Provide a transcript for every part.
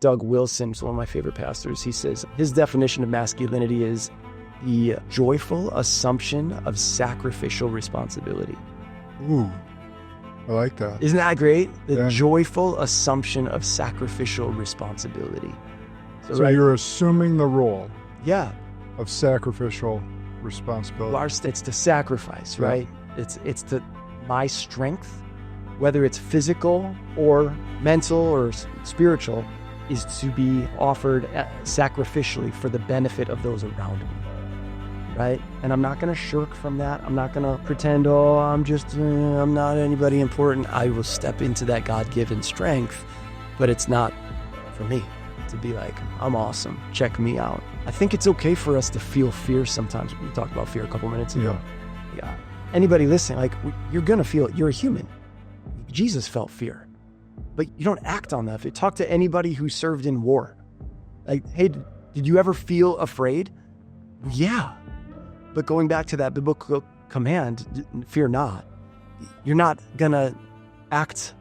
Doug Wilson's one of my favorite pastors. He says his definition of masculinity is the joyful assumption of sacrificial responsibility. Ooh, I like that. Isn't that great? The joyful assumption of sacrificial responsibility. So right, you're assuming the role of sacrificial responsibility. It's to sacrifice, right? It's to my strength, whether it's physical or mental or spiritual, is to be offered sacrificially for the benefit of those around me, right? And I'm not going to shirk from that. I'm not going to pretend, I'm not anybody important. I will step into that God-given strength, but it's not for me to be like, I'm awesome, check me out. I think it's okay for us to feel fear sometimes. We talked about fear a couple minutes ago. Yeah. Anybody listening, like, you're going to feel it. You're a human. Jesus felt fear. But you don't act on that. If you talk to anybody who served in war, like, hey, did you ever feel afraid? Yeah. But going back to that biblical command, fear not. You're not going to act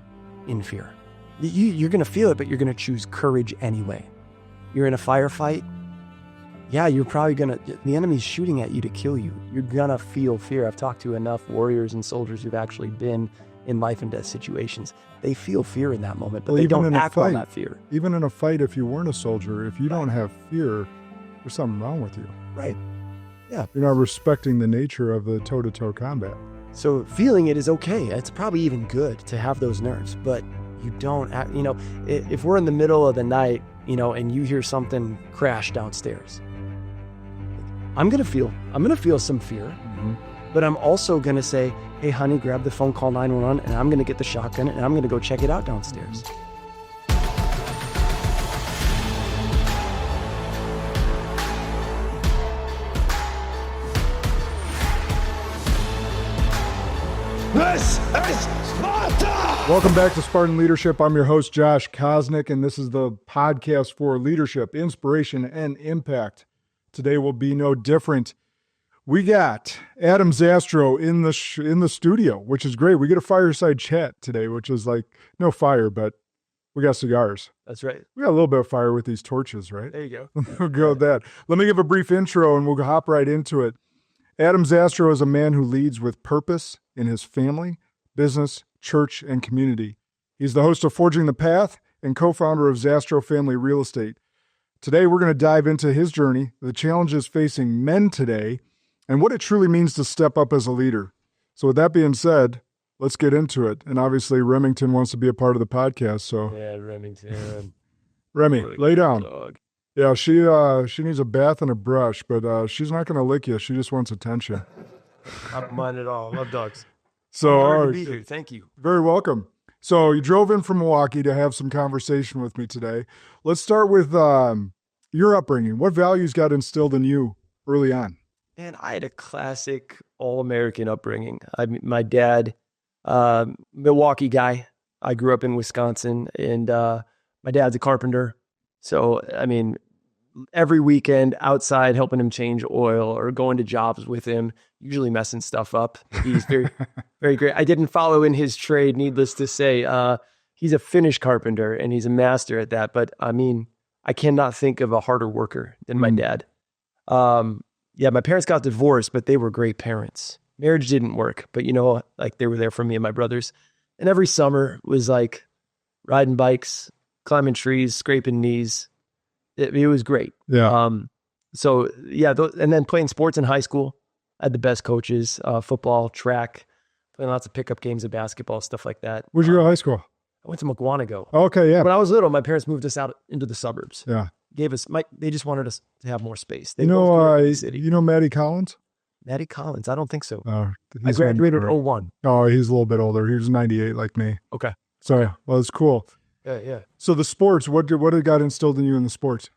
in fear. You're going to feel it, but you're going to choose courage anyway. You're in a firefight. Yeah, you're probably the enemy's shooting at you to kill you. You're going to feel fear. I've talked to enough warriors and soldiers who've actually been in life and death situations. They feel fear in that moment, but they don't act on that fear. Even in a fight, if you weren't a soldier, if you don't have fear, there's something wrong with you. Right. Yeah. You're not respecting the nature of the toe-to-toe combat. So feeling it is okay. It's probably even good to have those nerves, but you don't act, if we're in the middle of the night, and you hear something crash downstairs, I'm going to feel some fear, but I'm also going to say, hey, honey, grab the phone, call 911, and I'm going to get the shotgun, and I'm going to go check it out downstairs. This is Sparta! Welcome back to Spartan Leadership. I'm your host, Josh Kosnick, and this is the podcast for leadership, inspiration, and impact. Today will be no different. We got Adam Zastrow in the studio, which is great. We get a fireside chat today, which is like no fire, but we got cigars. That's right. We got a little bit of fire with these torches, right? There you go. We'll go with that. Let me give a brief intro and we'll hop right into it. Adam Zastrow is a man who leads with purpose in his family, business, church, and community. He's the host of Forging the Path and co-founder of Zastrow Family Real Estate. Today, we're going to dive into his journey, the challenges facing men today, and what it truly means to step up as a leader. So with that being said, let's get into it. And obviously, Remington wants to be a part of the podcast. So yeah, Remington. Remy, lay down. Dog. Yeah, she needs a bath and a brush, but she's not going to lick you. She just wants attention. I don't mind at all. Love dogs. So, I'm honored to be here. Thank you. Very welcome. So you drove in from Milwaukee to have some conversation with me today. Let's start with your upbringing. What values got instilled in you early on? And I had a classic all-American upbringing. My dad, Milwaukee guy. I grew up in Wisconsin, and my dad's a carpenter. So, every weekend outside helping him change oil or going to jobs with him, usually messing stuff up. He's very, very great. I didn't follow in his trade, needless to say. He's a Finnish carpenter and he's a master at that. But I cannot think of a harder worker than my dad. My parents got divorced, but they were great parents. Marriage didn't work, but they were there for me and my brothers. And every summer was like riding bikes, climbing trees, scraping knees. It was great. Yeah. And then playing sports in high school. I had the best coaches, football, track, playing lots of pickup games of basketball, stuff like that. Where'd you go to high school? I went to Mukwonago. Okay, yeah. When I was little, my parents moved us out into the suburbs. Yeah. They just wanted us to have more space. You know Maddie Collins? Maddie Collins? I don't think so. I graduated in 01. Oh, he's a little bit older. He was 98 like me. Okay. So, well, it's cool. Yeah. So the sports, what got instilled in you in the sports?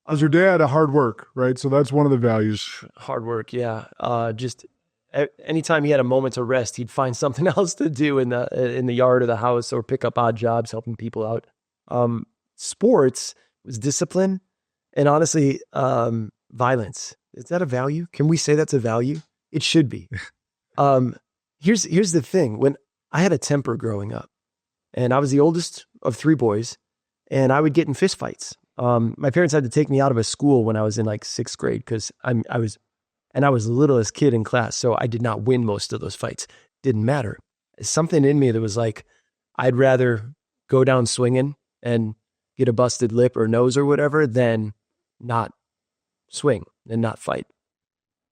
As your dad, a hard work, right? So that's one of the values. Hard work, yeah. Just anytime he had a moment to rest, he'd find something else to do in the yard of the house or pick up odd jobs, helping people out. Sports was discipline and honestly, violence. Is that a value? Can we say that's a value? It should be. Here's the thing. When I had a temper growing up, and I was the oldest of 3 boys, and I would get in fist fights. My parents had to take me out of a school when I was in like 6th grade because I was the littlest kid in class, so I did not win most of those fights. Didn't matter. Something in me that was like, I'd rather go down swinging and get a busted lip or nose or whatever than not swing and not fight.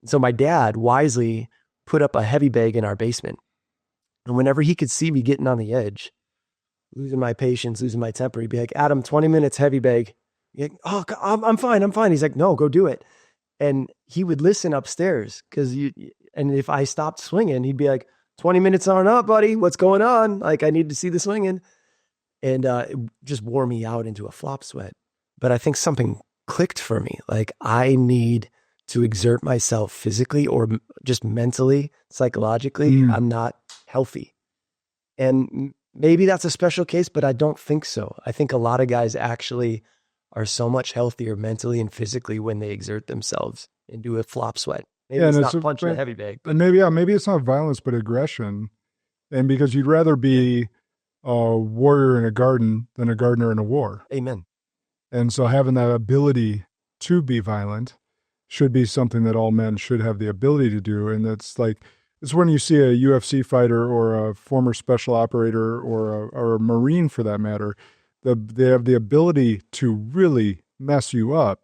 So my dad wisely put up a heavy bag in our basement. And whenever he could see me getting on the edge, losing my patience, losing my temper, he'd be like, Adam, 20 minutes, heavy bag. Like, oh, I'm fine. He's like, no, go do it. And he would listen upstairs and if I stopped swinging, he'd be like, 20 minutes aren't up, buddy. What's going on? Like, I need to see the swinging. And it just wore me out into a flop sweat. But I think something clicked for me. Like, I need to exert myself physically or just mentally, psychologically. I'm not healthy. And maybe that's a special case, but I don't think so. I think a lot of guys actually are so much healthier mentally and physically when they exert themselves and do a flop sweat. Maybe it's not punching a heavy bag. And maybe it's not violence, but aggression. And because you'd rather be a warrior in a garden than a gardener in a war. Amen. And so having that ability to be violent should be something that all men should have the ability to do. And it's when you see a UFC fighter or a former special operator or a Marine for that matter, they have the ability to really mess you up,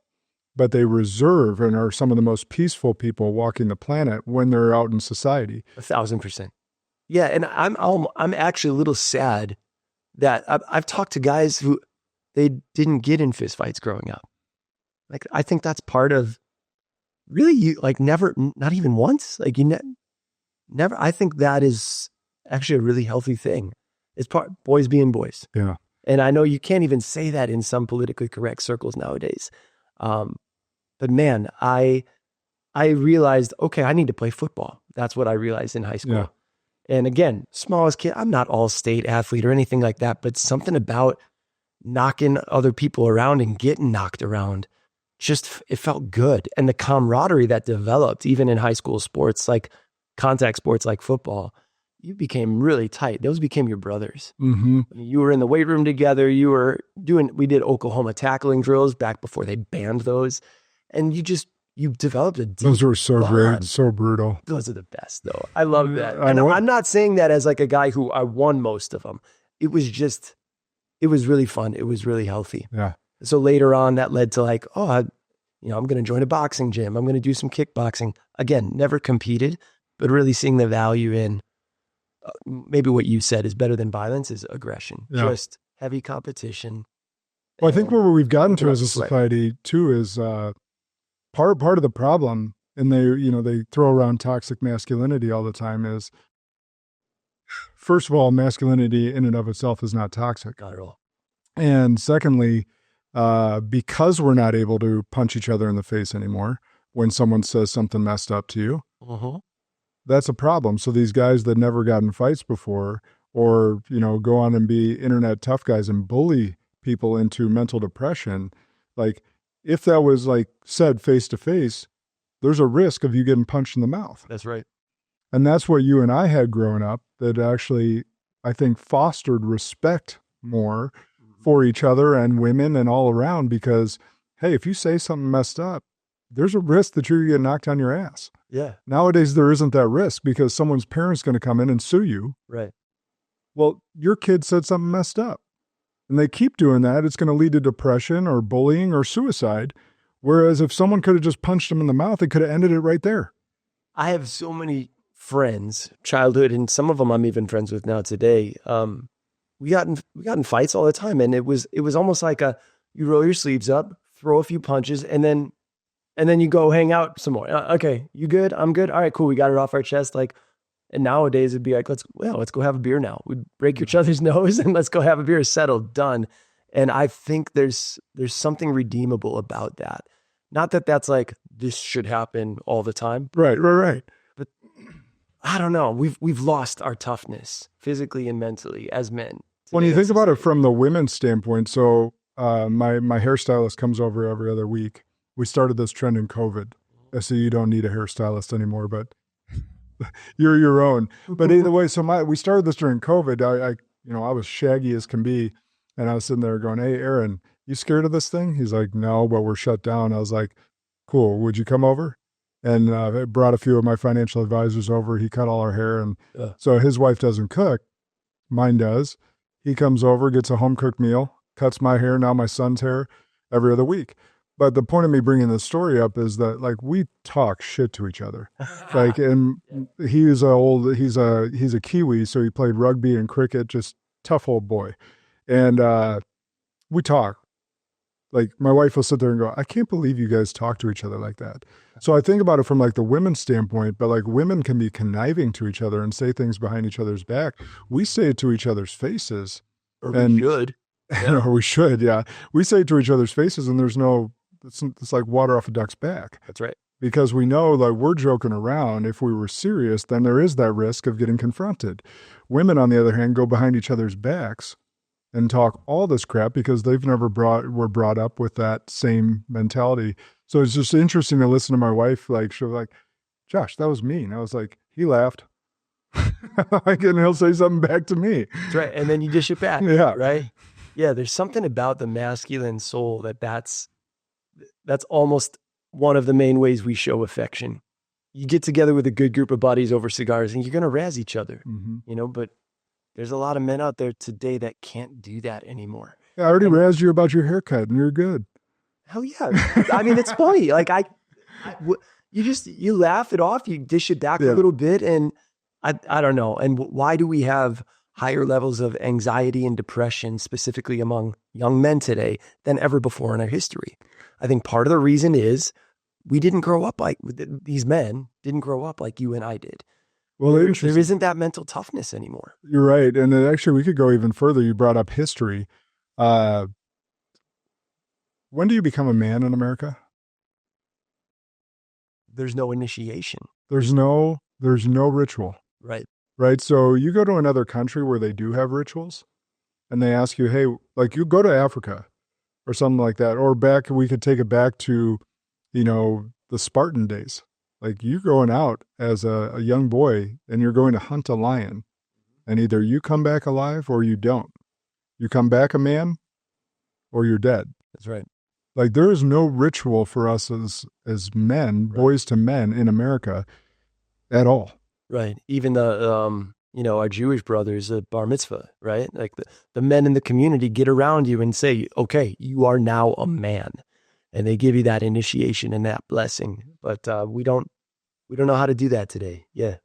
but they reserve and are some of the most peaceful people walking the planet when they're out in society. 1,000%. Yeah, and I'm actually a little sad that I've talked to guys who they didn't get in fist fights growing up. Like, I think that's part of really never, not even once. Like, never. I think that is actually a really healthy thing. It's boys being boys. Yeah. And I know you can't even say that in some politically correct circles nowadays. But man, I realized, okay, I need to play football. That's what I realized in high school. Yeah. And again, smallest kid, I'm not all state athlete or anything like that, but something about knocking other people around and getting knocked around, it felt good. And the camaraderie that developed even in high school sports, like contact sports like football, you became really tight. Those became your brothers. Mm-hmm. I mean, you were in the weight room together. We did Oklahoma tackling drills back before they banned those. And you developed a deep Those were so bond. great, so brutal. Those are the best though. I love that. I And know. I'm not saying that as like a guy who I won most of them. It was really fun. It was really healthy. Yeah. So later on that led to like, I'm going to join a boxing gym. I'm going to do some kickboxing. Again, never competed, but really seeing the value in maybe what you said is better than violence is aggression. Yeah. Just heavy competition. Well, I think where we've gotten to as a society too is part of the problem, and they throw around toxic masculinity all the time, is first of all, masculinity in and of itself is not toxic. Not at all. And secondly, because we're not able to punch each other in the face anymore when someone says something messed up to you, that's a problem. So these guys that never got in fights before, or go on and be internet tough guys and bully people into mental depression, like if that was said face to face, there's a risk of you getting punched in the mouth. That's right. And that's what you and I had growing up that actually, I think, fostered respect more for each other and women and all around, because, hey, if you say something messed up, there's a risk that you're going to get knocked on your ass. Yeah. Nowadays, there isn't that risk because someone's parent's going to come in and sue you. Right. Well, your kid said something messed up. And they keep doing that, it's going to lead to depression or bullying or suicide. Whereas if someone could have just punched them in the mouth, it could have ended it right there. I have so many friends, childhood, and some of them I'm even friends with now today. We got in fights all the time, and it was almost like you roll your sleeves up, throw a few punches, and then you go hang out some more. Okay, you good? I'm good. All right, cool. We got it off our chest. And nowadays it'd be like, let's go have a beer now. We'd break each other's nose and let's go have a beer. Settled, done. And I think there's something redeemable about that. Not that that's like this should happen all the time. Right. But I don't know. We've lost our toughness physically and mentally as men. When you think about it from the women's standpoint, so my hairstylist comes over every other week. We started this trend in COVID. So you don't need a hairstylist anymore, but you're your own. But either way, so we started this during COVID. I was shaggy as can be. And I was sitting there going, "Hey, Aaron, you scared of this thing?" He's like, "No, but we're shut down." I was like, "Cool. Would you come over?" And I brought a few of my financial advisors over. He cut all our hair. And so his wife doesn't cook. Mine does. He comes over, gets a home cooked meal, cuts my hair, now my son's hair, every other week. But the point of me bringing this story up is that like we talk shit to each other. Like, and he's a Kiwi, so he played rugby and cricket, just tough old boy. And we talk. Like my wife will sit there and go, "I can't believe you guys talk to each other like that." So I think about it from like the women's standpoint, but like women can be conniving to each other and say things behind each other's back. We say it to each other's faces. Or we should. Or we should, yeah. We say it to each other's faces, and it's like water off a duck's back. That's right. Because we know like we're joking around. If we were serious, then there is that risk of getting confronted. Women, on the other hand, go behind each other's backs and talk all this crap because they've never were brought up with that same mentality. So it's just interesting to listen to my wife. Like she was like, "Josh, that was mean." I was like, he laughed. Like, and he'll say something back to me. That's right. And then you dish it back. Yeah. Right. Yeah. There's something about the masculine soul that's almost one of the main ways we show affection. You get together with a good group of buddies over cigars and you're going to razz each other, but there's a lot of men out there today that can't do that anymore. Yeah, I already razzed you about your haircut and you're good. Hell yeah. I mean, it's funny. Like you laugh it off, you dish it back a little bit. And I don't know. And why do we have higher levels of anxiety and depression, specifically among young men today, than ever before in our history? I think part of the reason is we didn't grow up like these men didn't grow up like you and I did. Well, there isn't that mental toughness anymore. You're right. And then actually we could go even further. You brought up history. When do you become a man in America? There's no initiation. There's no ritual. Right. Right. So you go to another country where they do have rituals and they ask you, hey, like you go to Africa or something like that, or we could take it back to, the Spartan days. Like you going out as a young boy and you're going to hunt a lion and either you come back alive or you don't. You come back a man or you're dead. That's right. Like there is no ritual for us as men, right, boys to men in America at all. Right. Even the, our Jewish brothers, bar mitzvah, right? Like the men in the community get around you and say, okay, you are now a man. And they give you that initiation and that blessing. But we don't know how to do that today. Yeah.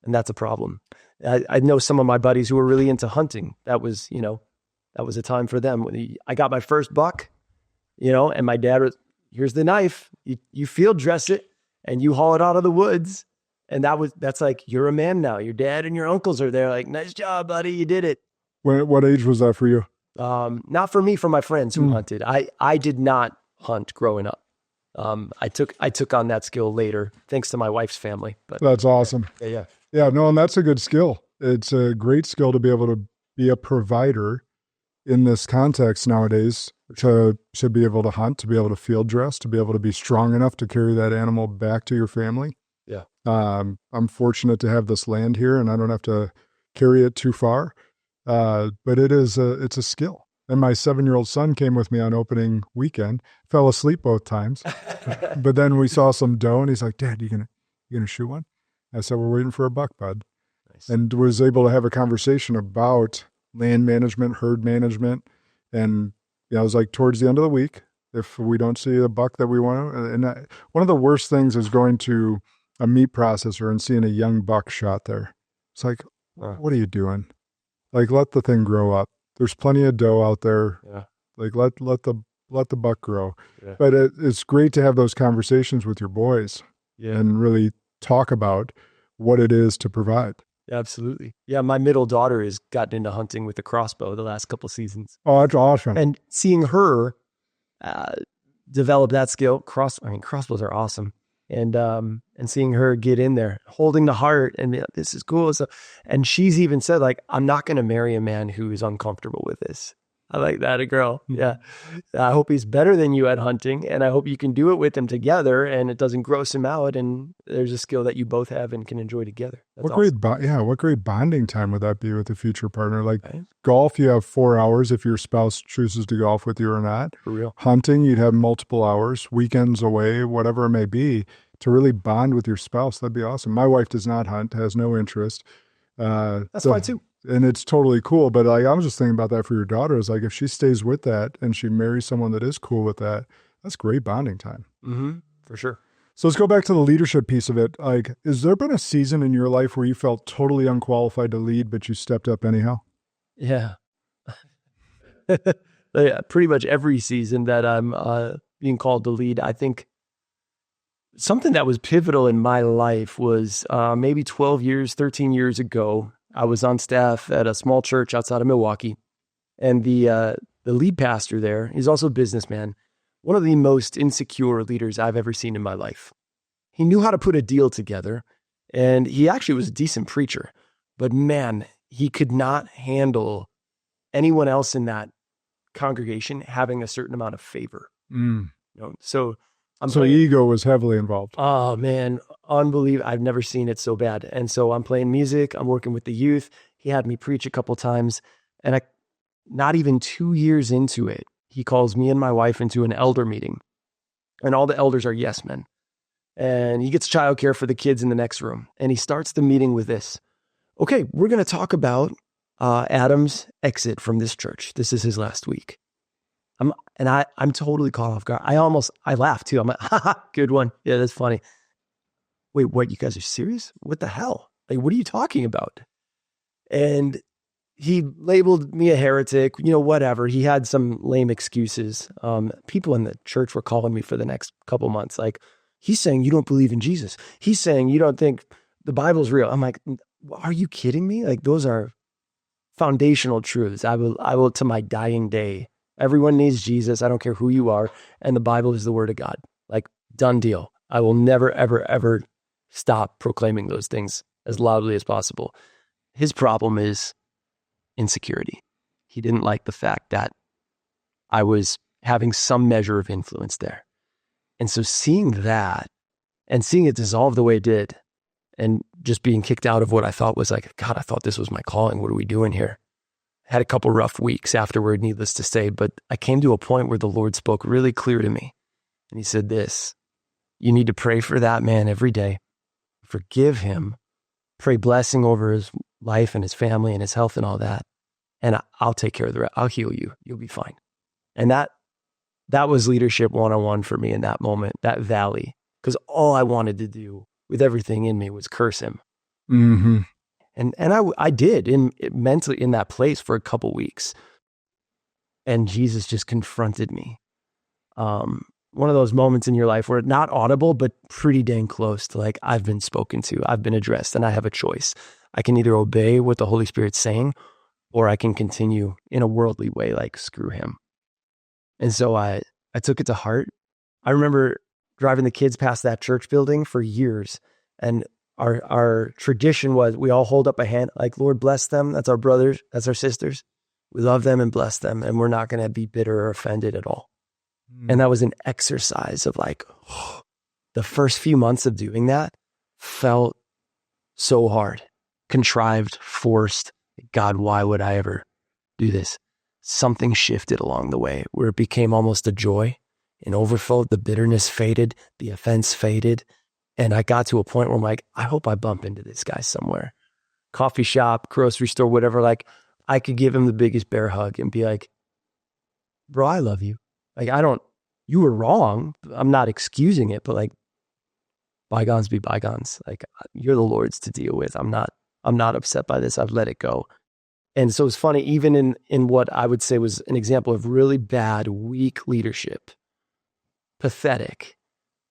And that's a problem. I know some of my buddies who were really into hunting. That was a time for them. I got my first buck, and my dad was, here's the knife. You field dress it and you haul it out of the woods. And that's like, you're a man now. Your dad and your uncles are there like, nice job, buddy. You did it. What age was that for you? Not for me, for my friends who hunted. I did not hunt growing up. I took on that skill later, thanks to my wife's family. But that's awesome. Yeah. No, and that's a good skill. It's a great skill to be able to be a provider in this context nowadays, to be able to hunt, to be able to field dress, to be able to be strong enough to carry that animal back to your family. Yeah. I'm fortunate to have this land here and I don't have to carry it too far. But it's a skill. And my 7-year-old son came with me on opening weekend, fell asleep both times. But then we saw some doe and he's like, Dad, you gonna shoot one? I said, we're waiting for a buck, bud. Nice. And was able to have a conversation about land management, herd management. And I was like, towards the end of the week, if we don't see a buck that we want, one of the worst things is going to a meat processor and seeing a young buck shot there. It's like, what are you doing? Like, let the thing grow up. There's plenty of doe out there. Yeah. Like let the buck grow. Yeah. But it's great to have those conversations with your boys and really talk about what it is to provide. Yeah, absolutely. Yeah, my middle daughter has gotten into hunting with a crossbow the last couple of seasons. Oh, that's awesome. And seeing her develop that skill, crossbows are awesome. And seeing her get in there, holding the heart, and this is cool. So, and she's even said, like, I'm not going to marry a man who is uncomfortable with this. I like that, a girl. Yeah. I hope he's better than you at hunting, and I hope you can do it with him together and it doesn't gross him out, and there's a skill that you both have and can enjoy together. That's What awesome. what great bonding time would that be with a future partner? Like Right? golf, you have 4 hours if your spouse chooses to golf with you or not. For real. Hunting, you'd have multiple hours, weekends away, whatever it may be, to really bond with your spouse. That'd be awesome. My wife does not hunt, has no interest. That's fine too. And it's totally cool. But like, I was just thinking about that for your daughter. Is like, if she stays with that and she marries someone that is cool with that, that's great bonding time. Mm-hmm. For sure. So let's go back to the leadership piece of it. Like, has there been a season in your life where you felt totally unqualified to lead, but you stepped up anyhow? Yeah. Yeah, pretty much every season that I'm being called to lead. I think something that was pivotal in my life was maybe 13 years ago. I was on staff at a small church outside of Milwaukee, and the lead pastor there, he's also a businessman, one of the most insecure leaders I've ever seen in my life. He knew how to put a deal together, and he actually was a decent preacher, but man, he could not handle anyone else in that congregation having a certain amount of favor. So ego was heavily involved. Oh man, unbelievable. I've never seen it so bad. And so I'm playing music, I'm working with the youth. He had me preach a couple times, and not even 2 years into it, he calls me and my wife into an elder meeting, and all the elders are yes men. And he gets childcare for the kids in the next room. And he starts the meeting with this. Okay, we're going to talk about Adam's exit from this church. This is his last week. I'm totally caught off guard. I laughed too. I'm like, haha, good one. Yeah, that's funny. Wait, what? You guys are serious? What the hell? Like, what are you talking about? And he labeled me a heretic, whatever. He had some lame excuses. People in the church were calling me for the next couple months. Like, he's saying you don't believe in Jesus. He's saying you don't think the Bible's real. I'm like, are you kidding me? Like, those are foundational truths. I will to my dying day. Everyone needs Jesus. I don't care who you are. And the Bible is the word of God. Like, done deal. I will never, ever, ever stop proclaiming those things as loudly as possible. His problem is insecurity. He didn't like the fact that I was having some measure of influence there. And so seeing that and seeing it dissolve the way it did, and just being kicked out of what I thought was like, God, I thought this was my calling. What are we doing here? Had a couple rough weeks afterward, needless to say, but I came to a point where the Lord spoke really clear to me. And he said this, you need to pray for that man every day, forgive him, pray blessing over his life and his family and his health and all that. And I'll take care of the rest. I'll heal you. You'll be fine. And that was leadership 101 for me in that moment, that valley, because all I wanted to do with everything in me was curse him. Mm-hmm. And I did mentally in that place for a couple weeks. And Jesus just confronted me. One of those moments in your life where not audible, but pretty dang close to like, I've been spoken to, I've been addressed, and I have a choice. I can either obey what the Holy Spirit's saying, or I can continue in a worldly way, like screw him. And so I took it to heart. I remember driving the kids past that church building for years, and our tradition was we all hold up a hand, like, Lord, bless them. That's our brothers. That's our sisters. We love them and bless them. And we're not going to be bitter or offended at all. And that was an exercise of like, the first few months of doing that felt so hard, contrived, forced. God, why would I ever do this? Something shifted along the way where it became almost a joy, an overflow. The bitterness faded, the offense faded. And I got to a point where I'm like, I hope I bump into this guy somewhere. Coffee shop, grocery store, whatever. Like, I could give him the biggest bear hug and be like, bro, I love you. Like, you were wrong. I'm not excusing it, but like, bygones be bygones. Like, you're the Lord's to deal with. I'm not upset by this. I've let it go. And so it's funny, even in what I would say was an example of really bad, weak leadership, pathetic,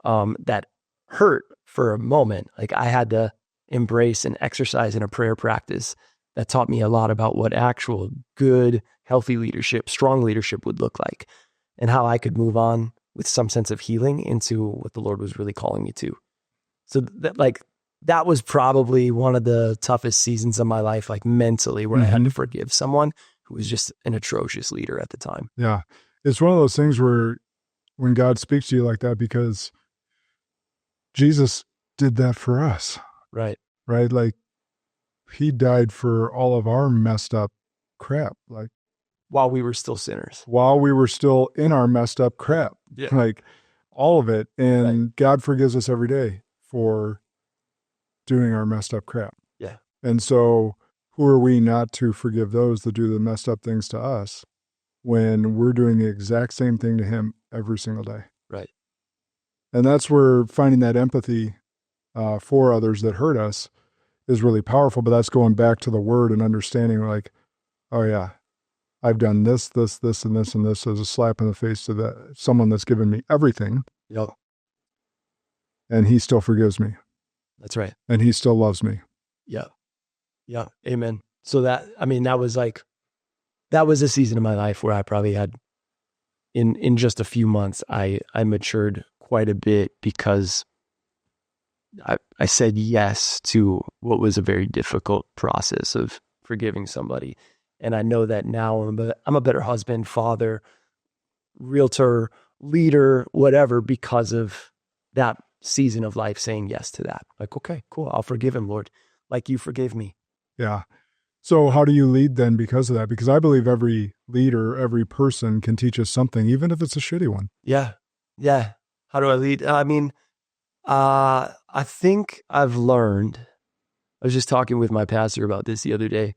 that hurt for a moment. Like, I had to embrace and exercise in a prayer practice that taught me a lot about what actual good, healthy leadership, strong leadership would look like, and how I could move on with some sense of healing into what the Lord was really calling me to. So that was probably one of the toughest seasons of my life, like mentally, where I had to forgive someone who was just an atrocious leader at the time. Yeah. It's one of those things where when God speaks to you like that, because Jesus did that for us, Right. right? Like he died for all of our messed up crap, like While we were still sinners. while we were still in our messed up crap, Yeah. like all of it. And God forgives us every day for doing our messed up crap. Yeah. And so who are we not to forgive those that do the messed up things to us when we're doing the exact same thing to him every single day? Right. And that's where finding that empathy for others that hurt us is really powerful. But that's going back to the word and understanding like, oh yeah, I've done this, this, this, and this, and this as a slap in the face to someone that's given me everything. Yep. And he still forgives me. That's right. And he still loves me. Yeah. Yeah. Amen. So that was a season of my life where I probably had in just a few months, I matured quite a bit because I said yes to what was a very difficult process of forgiving somebody. And I know that now I'm a better husband, father, realtor, leader, whatever, because of that season of life saying yes to that. Like, okay, cool. I'll forgive him, Lord, like you forgave me. Yeah. So how do you lead then because of that? Because I believe every leader, every person can teach us something, even if it's a shitty one. Yeah. Yeah. How do I lead? I think I've learned, I was just talking with my pastor about this the other day.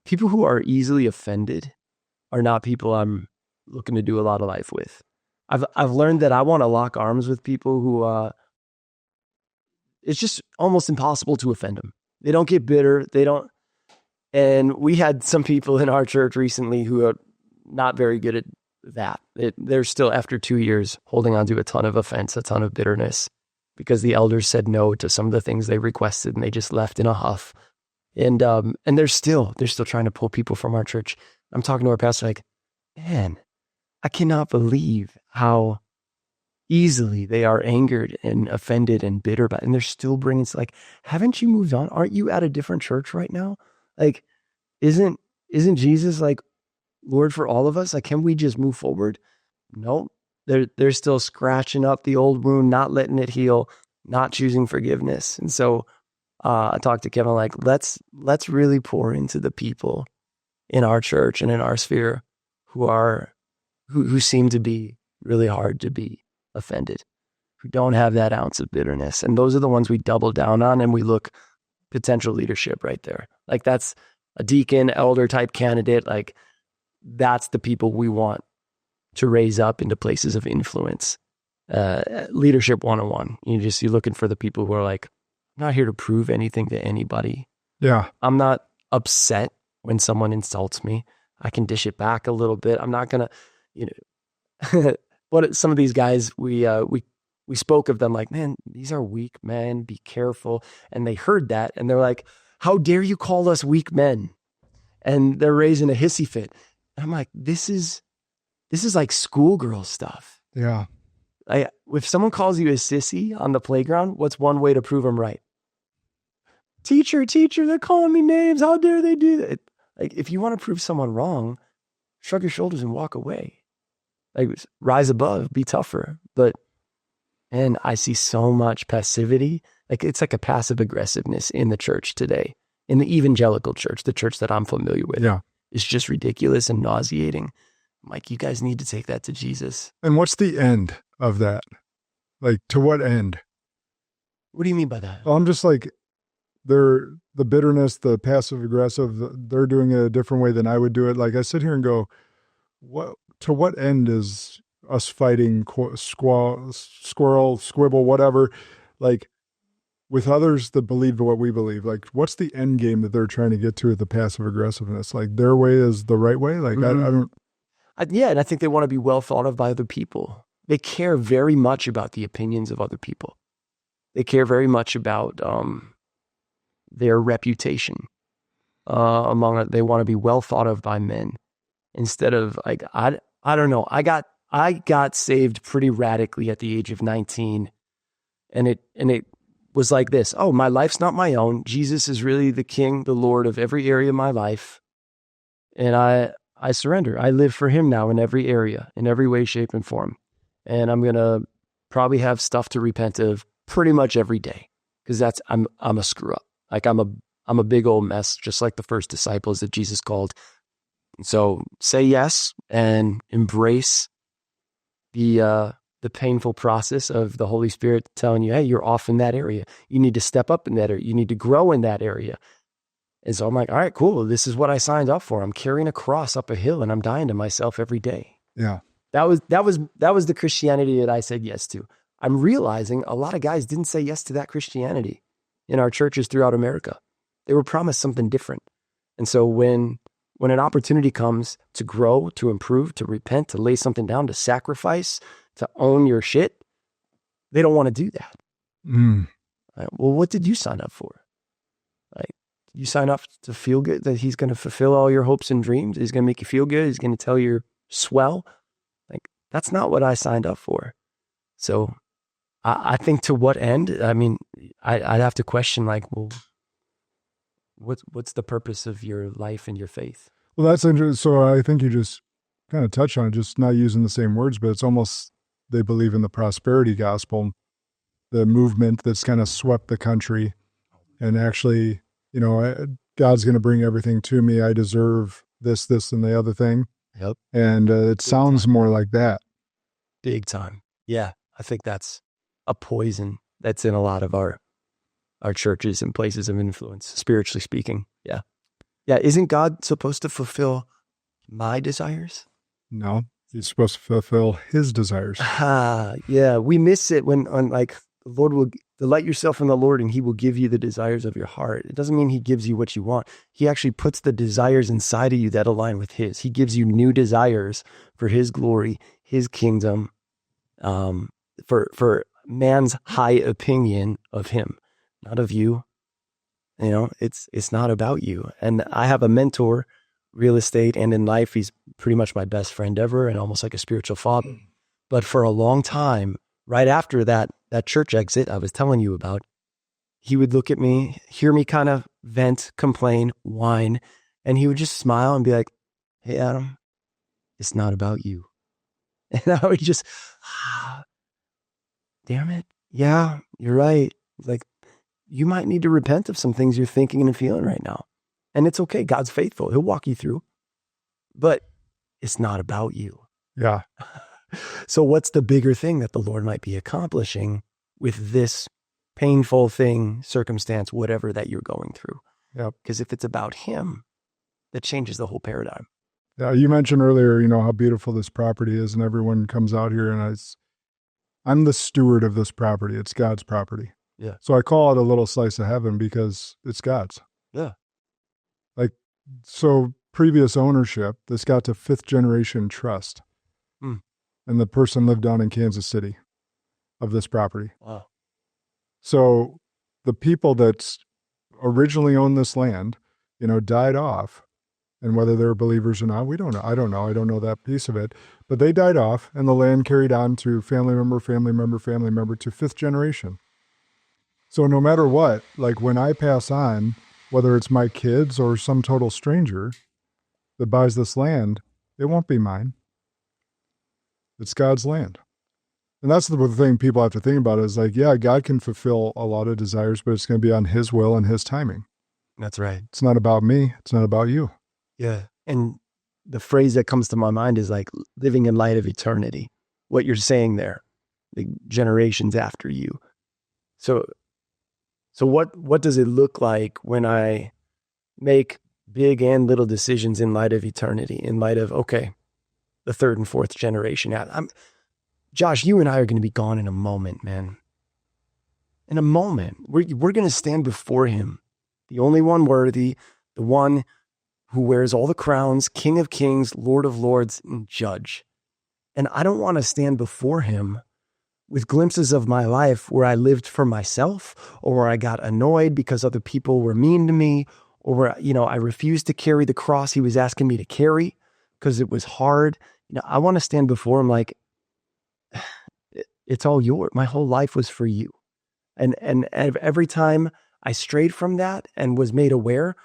People who are easily offended are not people I'm looking to do a lot of life with. I've learned that I want to lock arms with people who, it's just almost impossible to offend them. They don't get bitter. And we had some people in our church recently who are not very good at that. They're still, after 2 years, holding on to a ton of offense, a ton of bitterness, because the elders said no to some of the things they requested and they just left in a huff. And they're still trying to pull people from our church. I'm talking to our pastor like, man, I cannot believe how easily they are angered and offended and bitter about it. And they're still bringing, it's like, haven't you moved on? Aren't you at a different church right now? Like, isn't Jesus like Lord for all of us? Like, can we just move forward? No, they're still scratching up the old wound, not letting it heal, not choosing forgiveness. And so I talked to Kevin, like, let's really pour into the people in our church and in our sphere who seem to be really hard to be offended, who don't have that ounce of bitterness. And those are the ones we double down on, and we look potential leadership right there. Like, that's a deacon, elder type candidate. Like, that's the people we want to raise up into places of influence. Leadership 101. You're looking for the people who are like, I'm not here to prove anything to anybody. Yeah. I'm not upset when someone insults me. I can dish it back a little bit. I'm not gonna, what some of these guys we spoke of them like, man, these are weak men. Be careful. And they heard that and they're like, how dare you call us weak men? And they're raising a hissy fit. And I'm like, this is like schoolgirl stuff. Yeah. If someone calls you a sissy on the playground, what's one way to prove them right? Teacher, they're calling me names. How dare they do that? Like, if you want to prove someone wrong, shrug your shoulders and walk away. Like, rise above, be tougher. But, and I see so much passivity. Like, it's like a passive aggressiveness in the church today, in the evangelical church, the church that I'm familiar with. Yeah. It's just ridiculous and nauseating. I'm like, you guys need to take that to Jesus. And what's the end of that? Like, to what end? What do you mean by that? Well, I'm just like, the bitterness, the passive aggressive, they're doing it a different way than I would do it. Like, I sit here and go, to what end is us fighting squirrel, squibble, whatever, like with others that believe what we believe? Like, what's the end game that they're trying to get to with the passive aggressiveness? Like, their way is the right way? Like, I don't. Yeah, and I think they want to be well thought of by other people. They care very much about the opinions of other people. They care very much about their reputation. They want to be well thought of by men instead of like, I don't know. I got saved pretty radically at the age of 19, and it was like this. Oh, my life's not my own. Jesus is really the King, the Lord of every area of my life. And I surrender. I live for him now in every area, in every way, shape, and form. And I'm going to probably have stuff to repent of pretty much every day, because I'm a screw up. Like I'm a big old mess, just like the first disciples that Jesus called. So say yes and embrace the painful process of the Holy Spirit telling you, hey, you're off in that area. You need to step up in that area. You need to grow in that area. And so I'm like, all right, cool. This is what I signed up for. I'm carrying a cross up a hill and I'm dying to myself every day. Yeah. That was the Christianity that I said yes to. I'm realizing a lot of guys didn't say yes to that Christianity in our churches throughout America. They were promised something different. And so when an opportunity comes to grow, to improve, to repent, to lay something down, to sacrifice, to own your shit, they don't want to do that. Right? Well, what did you sign up for? Like, you sign up to feel good, that he's going to fulfill all your hopes and dreams. He's going to make you feel good. He's going to tell you you're swell. Like, that's not what I signed up for. So I think, to what end? I mean, I'd have to question, like, well, what's the purpose of your life and your faith? Well, that's interesting. So I think you just kind of touched on it, just not using the same words, but it's almost, they believe in the prosperity gospel, the movement that's kind of swept the country, and actually, God's going to bring everything to me. I deserve this, and the other thing. Yep. And it sounds more like that. Big time. Yeah. I think that's a poison that's in a lot of our churches and places of influence, spiritually speaking. Yeah. Yeah. Isn't God supposed to fulfill my desires? No, he's supposed to fulfill his desires. Yeah. We miss it when the Lord will delight yourself in the Lord and he will give you the desires of your heart. It doesn't mean he gives you what you want. He actually puts the desires inside of you that align with his. He gives you new desires for his glory, his kingdom, for man's high opinion of him, not of you. It's not about you. And I have a mentor, real estate and in life. He's pretty much my best friend ever and almost like a spiritual father. But for a long time, right after that church exit I was telling you about, he would look at me, hear me kind of vent, complain, whine, and he would just smile and be like, hey, Adam, it's not about you. And I would just, damn it. Yeah, you're right. Like, you might need to repent of some things you're thinking and feeling right now. And it's okay. God's faithful. He'll walk you through. But it's not about you. Yeah. So what's the bigger thing that the Lord might be accomplishing with this painful thing, circumstance, whatever that you're going through? Yep. Because if it's about him, that changes the whole paradigm. Yeah. You mentioned earlier, how beautiful this property is, and everyone comes out here, and I'm the steward of this property. It's God's property. Yeah. So I call it a little slice of heaven because it's God's. Yeah. So previous ownership, this got to 5th generation trust. And the person lived down in Kansas City of this property. Wow. So the people that originally owned this land, died off. And whether they're believers or not, we don't know. I don't know. I don't know that piece of it. But they died off, and the land carried on to family member to 5th generation. So no matter what, like when I pass on, whether it's my kids or some total stranger that buys this land, it won't be mine. It's God's land. And that's the thing people have to think about is like, yeah, God can fulfill a lot of desires, but it's going to be on his will and his timing. That's right. It's not about me. It's not about you. Yeah. And the phrase that comes to my mind is like living in light of eternity. What you're saying there, the generations after you. So what does it look like when I make big and little decisions in light of eternity, in light of, okay, the 3rd and 4th generation? Josh, you and I are going to be gone in a moment, man. In a moment. We're going to stand before him, the only one worthy, the one who wears all the crowns, King of Kings, Lord of Lords, and Judge. And I don't want to stand before him with glimpses of my life where I lived for myself, or where I got annoyed because other people were mean to me, or where, I refused to carry the cross he was asking me to carry because it was hard. I want to stand before him like, it's all yours. My whole life was for you. And every time I strayed from that and was made aware,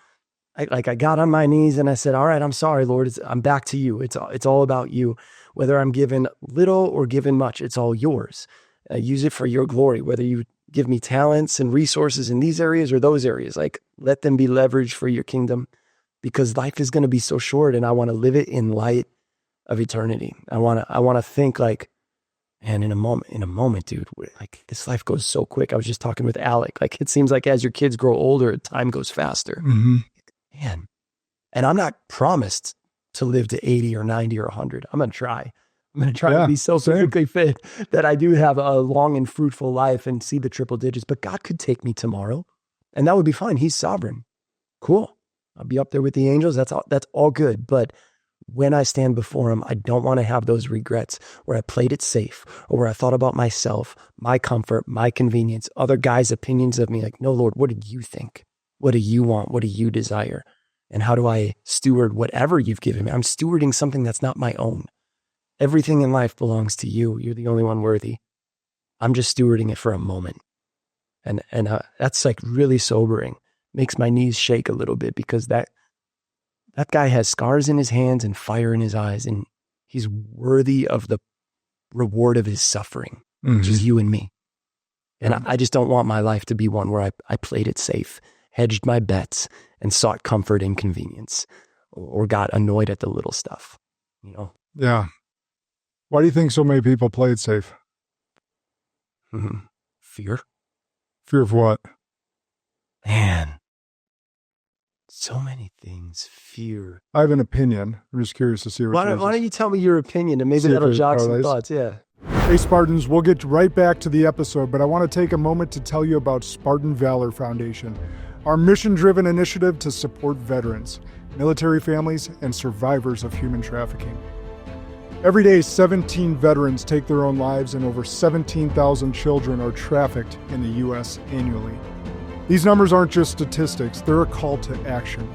I got on my knees and I said, all right, I'm sorry, Lord. I'm back to you. It's all about you. Whether I'm given little or given much, it's all yours. Use it for your glory. Whether you give me talents and resources in these areas or those areas, like let them be leveraged for your kingdom, because life is going to be so short and I want to live it in light of eternity. I want to think like, man, in a moment, dude, like this life goes so quick. I was just talking with Alec. Like it seems like as your kids grow older, time goes faster. Mm-hmm. Man. And I'm not promised to live to 80 or 90 or 100. I'm going to try. I'm going to try to be so physically fit that I do have a long and fruitful life and see the triple digits. But God could take me tomorrow and that would be fine. He's sovereign. Cool. I'll be up there with the angels. That's all good. But when I stand before him, I don't want to have those regrets where I played it safe or where I thought about myself, my comfort, my convenience, other guys' opinions of me. Like, no, Lord, what do you think? What do you want? What do you desire? And how do I steward whatever you've given me? I'm stewarding something that's not my own. Everything in life belongs to you. You're the only one worthy. I'm just stewarding it for a moment. And that's like really sobering. Makes my knees shake a little bit because that guy has scars in his hands and fire in his eyes, and he's worthy of the reward of his suffering, which is you and me. And I just don't want my life to be one where I played it safe, hedged my bets, and sought comfort and convenience, or got annoyed at the little stuff, you know? Yeah. Why do you think so many people play it safe? Fear. Fear of what? Man. So many things. Fear. I have an opinion. I'm just curious to see what Why don't you tell me your opinion and maybe that'll jog some thoughts. Yeah. Hey, Spartans, we'll get right back to the episode, but I want to take a moment to tell you about Spartan Valor Foundation, our mission-driven initiative to support veterans, military families, and survivors of human trafficking. Every day, 17 veterans take their own lives and over 17,000 children are trafficked in the U.S. annually. These numbers aren't just statistics, they're a call to action.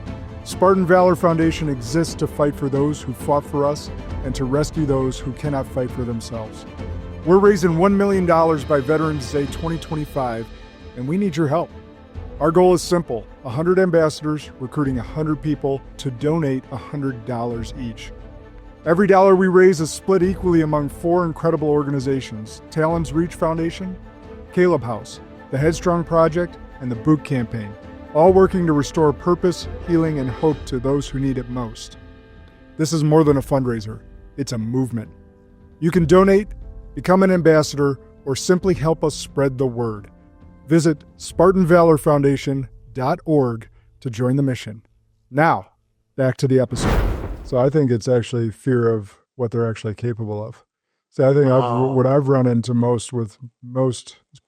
Spartan Valor Foundation exists to fight for those who fought for us and to rescue those who cannot fight for themselves. We're raising $1 million by Veterans Day 2025, and we need your help. Our goal is simple, 100 ambassadors recruiting 100 people to donate $100 each. Every dollar we raise is split equally among 4 incredible organizations: Talon's Reach Foundation, Caleb House, the Headstrong Project, and the Boot Campaign, all working to restore purpose, healing, and hope to those who need it most. This is more than a fundraiser, it's a movement. You can donate, become an ambassador, or simply help us spread the word. Visit SpartanValorFoundation.org to join the mission. Now, back to the episode. So I think it's actually fear of what they're actually capable of. So I think what I've run into most,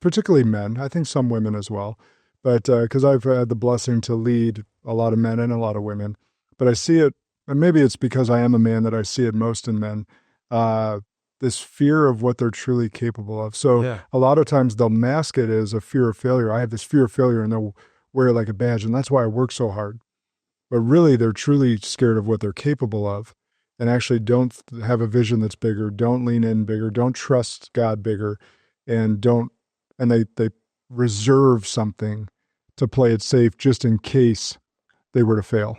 particularly men, I think some women as well, but because I've had the blessing to lead a lot of men and a lot of women, but I see it, and maybe it's because I am a man that I see it most in men, this fear of what they're truly capable of. So a lot of times they'll mask it as a fear of failure. I have this fear of failure, and they'll wear it like a badge, and that's why I work so hard. But really, they're truly scared of what they're capable of, and actually don't have a vision that's bigger, don't lean in bigger, don't trust God bigger, and they reserve something to play it safe just in case they were to fail.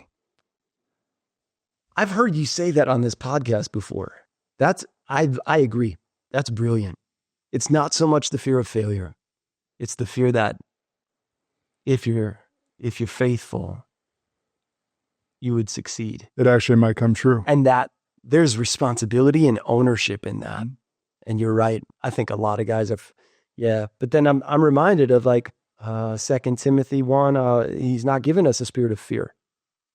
I've heard you say that on this podcast before. I agree. That's brilliant. It's not so much the fear of failure. It's the fear that if you're faithful, you would succeed. It actually might come true. And that there's responsibility and ownership in that. And you're right. I think a lot of guys have, but then I'm reminded of 2 Timothy 1, he's not given us a spirit of fear,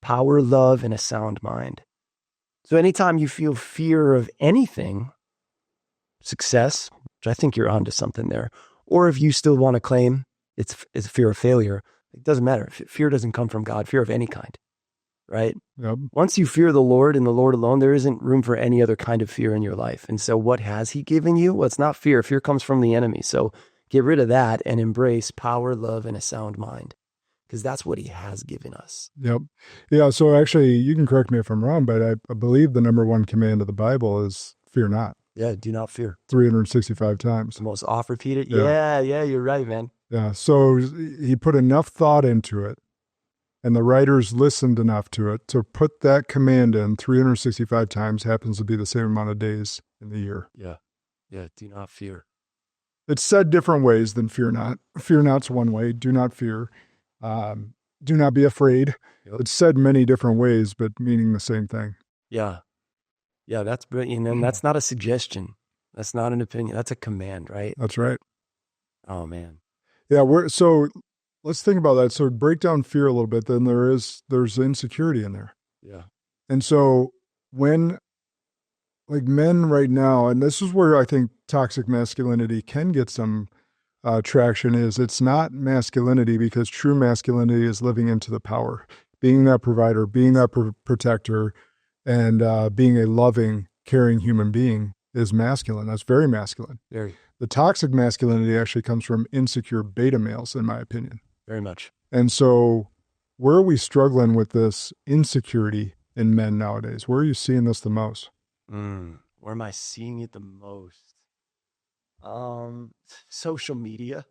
power, love, and a sound mind. So anytime you feel fear of anything, success, which I think you're onto something there, or if you still want to claim it's fear of failure, it doesn't matter. Fear doesn't come from God, fear of any kind, right? Yep. Once you fear the Lord and the Lord alone, there isn't room for any other kind of fear in your life. And so what has he given you? Well, it's not fear. Fear comes from the enemy. So get rid of that and embrace power, love, and a sound mind, because that's what he has given us. Yep. Yeah, so actually, you can correct me if I'm wrong, but I believe the number one command of the Bible is fear not. Yeah, do not fear. 365 times. The most oft repeated. Yeah, you're right, man. Yeah, so he put enough thought into it and the writers listened enough to it to put that command in 365 times, happens to be the same amount of days in the year. Yeah. Yeah. Do not fear. It's said different ways than fear not. Fear not's one way. Do not fear. Do not be afraid. Yep. It's said many different ways, but meaning the same thing. Yeah. Yeah. That's brilliant. And that's not a suggestion. That's not an opinion. That's a command, right? That's right. Oh, man. Yeah. So let's think about that. So break down fear a little bit. Then there's insecurity in there. Yeah. And so when, like, men right now, and this is where I think toxic masculinity can get some traction, is it's not masculinity, because true masculinity is living into the power, being that provider, being that protector, and being a loving, caring human being is masculine. That's very masculine. Very. The toxic masculinity actually comes from insecure beta males, in my opinion. Very much. And so where are we struggling with this insecurity in men nowadays? Where are you seeing this the most? Where am I seeing it the most? Social media.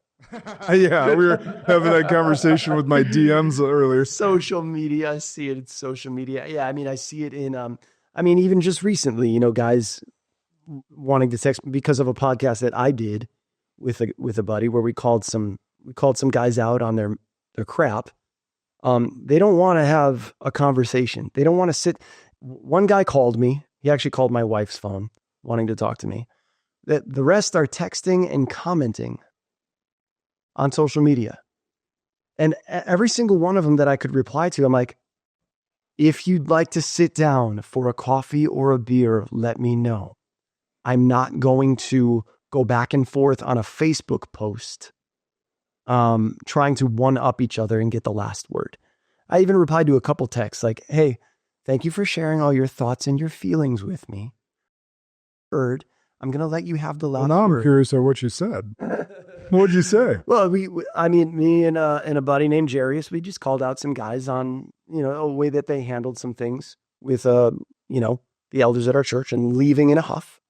Yeah, we were having that conversation with my DMs earlier. Social media. I see it in social media. Yeah, I mean, I see it in, even just recently, guys wanting to text me because of a podcast that I did with a buddy where we called some guys out on their crap. They don't want to have a conversation. They don't want to sit. One guy called me. He actually called my wife's phone wanting to talk to me. The rest are texting and commenting on social media. And every single one of them that I could reply to, I'm like, if you'd like to sit down for a coffee or a beer, let me know. I'm not going to go back and forth on a Facebook post, trying to one-up each other and get the last word. I even replied to a couple texts like, hey, thank you for sharing all your thoughts and your feelings with me. I'm going to let you have the last word. Well, now I'm curious at what you said. What'd you say? Well, me and a buddy named Jarius, we just called out some guys on, a way that they handled some things with, the elders at our church and leaving in a huff.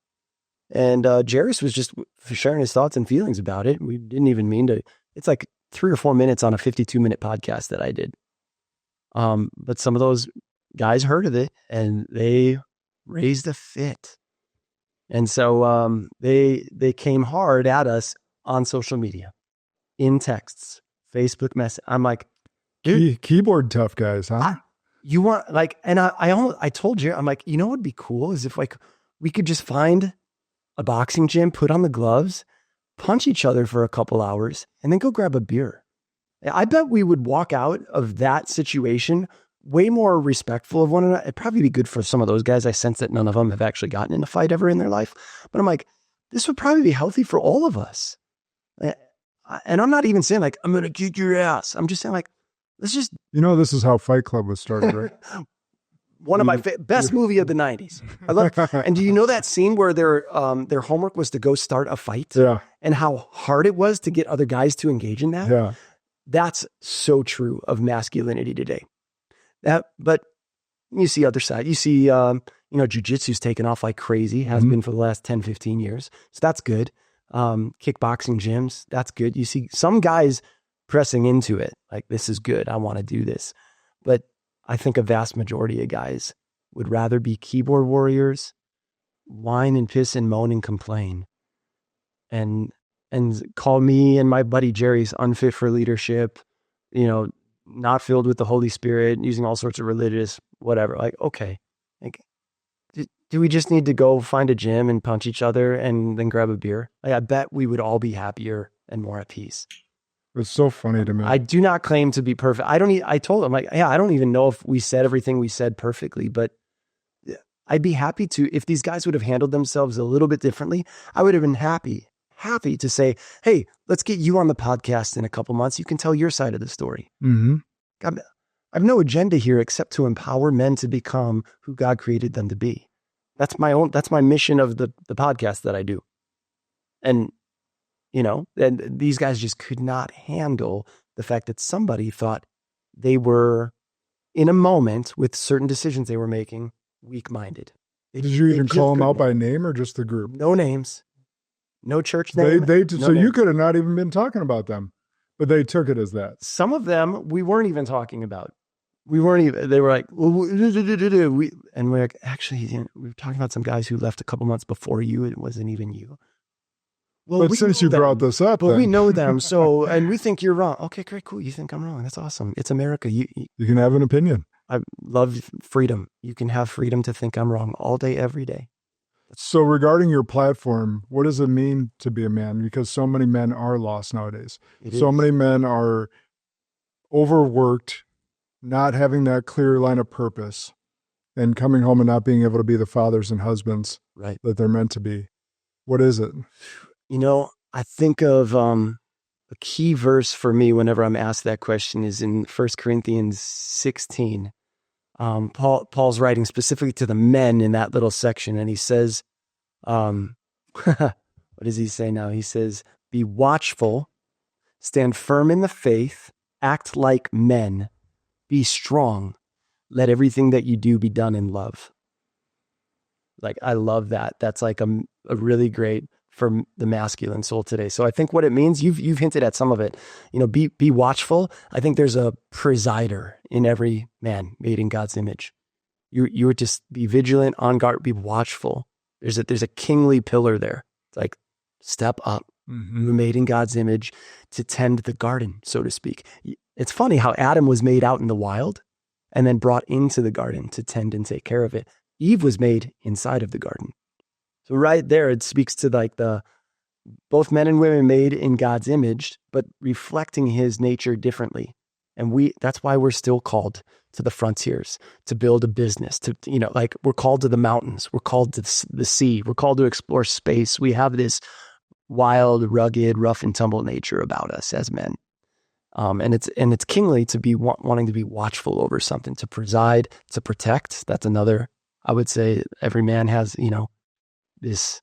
And Jarius was just sharing his thoughts and feelings about it. We didn't even mean to. It's like 3 or 4 minutes on a 52-minute podcast that I did. But some of those guys heard of it and they raised a fit. And so they came hard at us on social media, in texts, Facebook message. I'm like, dude, keyboard tough guys, huh? You want I told you, I'm like, what would be cool is if we could just find a boxing gym, put on the gloves, punch each other for a couple hours, and then go grab a beer. I bet we would walk out of that situation way more respectful of one another. It'd probably be good for some of those guys. I sense that none of them have actually gotten in a fight ever in their life. But I'm like, this would probably be healthy for all of us. And I'm not even saying like, I'm going to kick your ass. I'm just saying like, let's just... this is how Fight Club was started, right? One of my best movie of the 90s. I love. And do you know that scene where their homework was to go start a fight? Yeah. And how hard it was to get other guys to engage in that? Yeah. That's so true of masculinity today. But you see other side. You see, jujitsu's taken off like crazy, has been for the last 10, 15 years. So that's good. Kickboxing gyms, that's good. You see some guys pressing into it. Like, this is good. I want to do this. But I think a vast majority of guys would rather be keyboard warriors, whine and piss and moan and complain, and call me and my buddy Jerry's unfit for leadership, not filled with the Holy Spirit, using all sorts of religious, whatever. Like, okay, like, do we just need to go find a gym and punch each other and then grab a beer? Like, I bet we would all be happier and more at peace. It's so funny to me. I do not claim to be perfect. I told him, like, yeah, I don't even know if we said everything we said perfectly, but I'd be happy to, if these guys would have handled themselves a little bit differently, I would have been happy to say, hey, let's get you on the podcast in a couple months. You can tell your side of the story. Mm-hmm. God, I have no agenda here except to empower men to become who God created them to be. That's my mission of the podcast that I do. And, and these guys just could not handle the fact that somebody thought they were, in a moment with certain decisions they were making, weak-minded. Did you even call them out by name or just the group? No names. No church name. So you could have not even been talking about them, but they took it as that. Some of them we weren't even talking about. we weren't even, they were like, well, and we're like, actually, we were talking about some guys who left a couple months before you. It wasn't even you. Well, but since you brought this up, we know them. So, and we think you're wrong. Okay, great, cool. You think I'm wrong. That's awesome. It's America. You can have an opinion. I love freedom. You can have freedom to think I'm wrong all day, every day. So regarding your platform, what does it mean to be a man? Because so many men are lost nowadays. So many men are overworked, not having that clear line of purpose, and coming home and not being able to be the fathers and husbands that they're meant to be. What is it? I think of a key verse for me whenever I'm asked that question is in 1 Corinthians 16. Paul's writing specifically to the men in that little section, and he says, what does he say now? He says, be watchful, stand firm in the faith, act like men, be strong, let everything that you do be done in love. Like, I love that. That's like a really great for the masculine soul today. So I think what it means, you've hinted at some of it, be watchful. I think there's a presider in every man made in God's image. You would just be vigilant, on guard, be watchful. There's a kingly pillar there. It's like, step up. Mm-hmm. We're made in God's image to tend the garden, so to speak. It's funny how Adam was made out in the wild and then brought into the garden to tend and take care of it. Eve was made inside of the garden. So right there, it speaks to like both men and women made in God's image, but reflecting his nature differently. And that's why we're still called to the frontiers, to build a business, we're called to the mountains, we're called to the sea, we're called to explore space. We have this wild, rugged, rough and tumble nature about us as men. And it's kingly to be wanting to be watchful over something, to preside, to protect. That's another, I would say every man has, this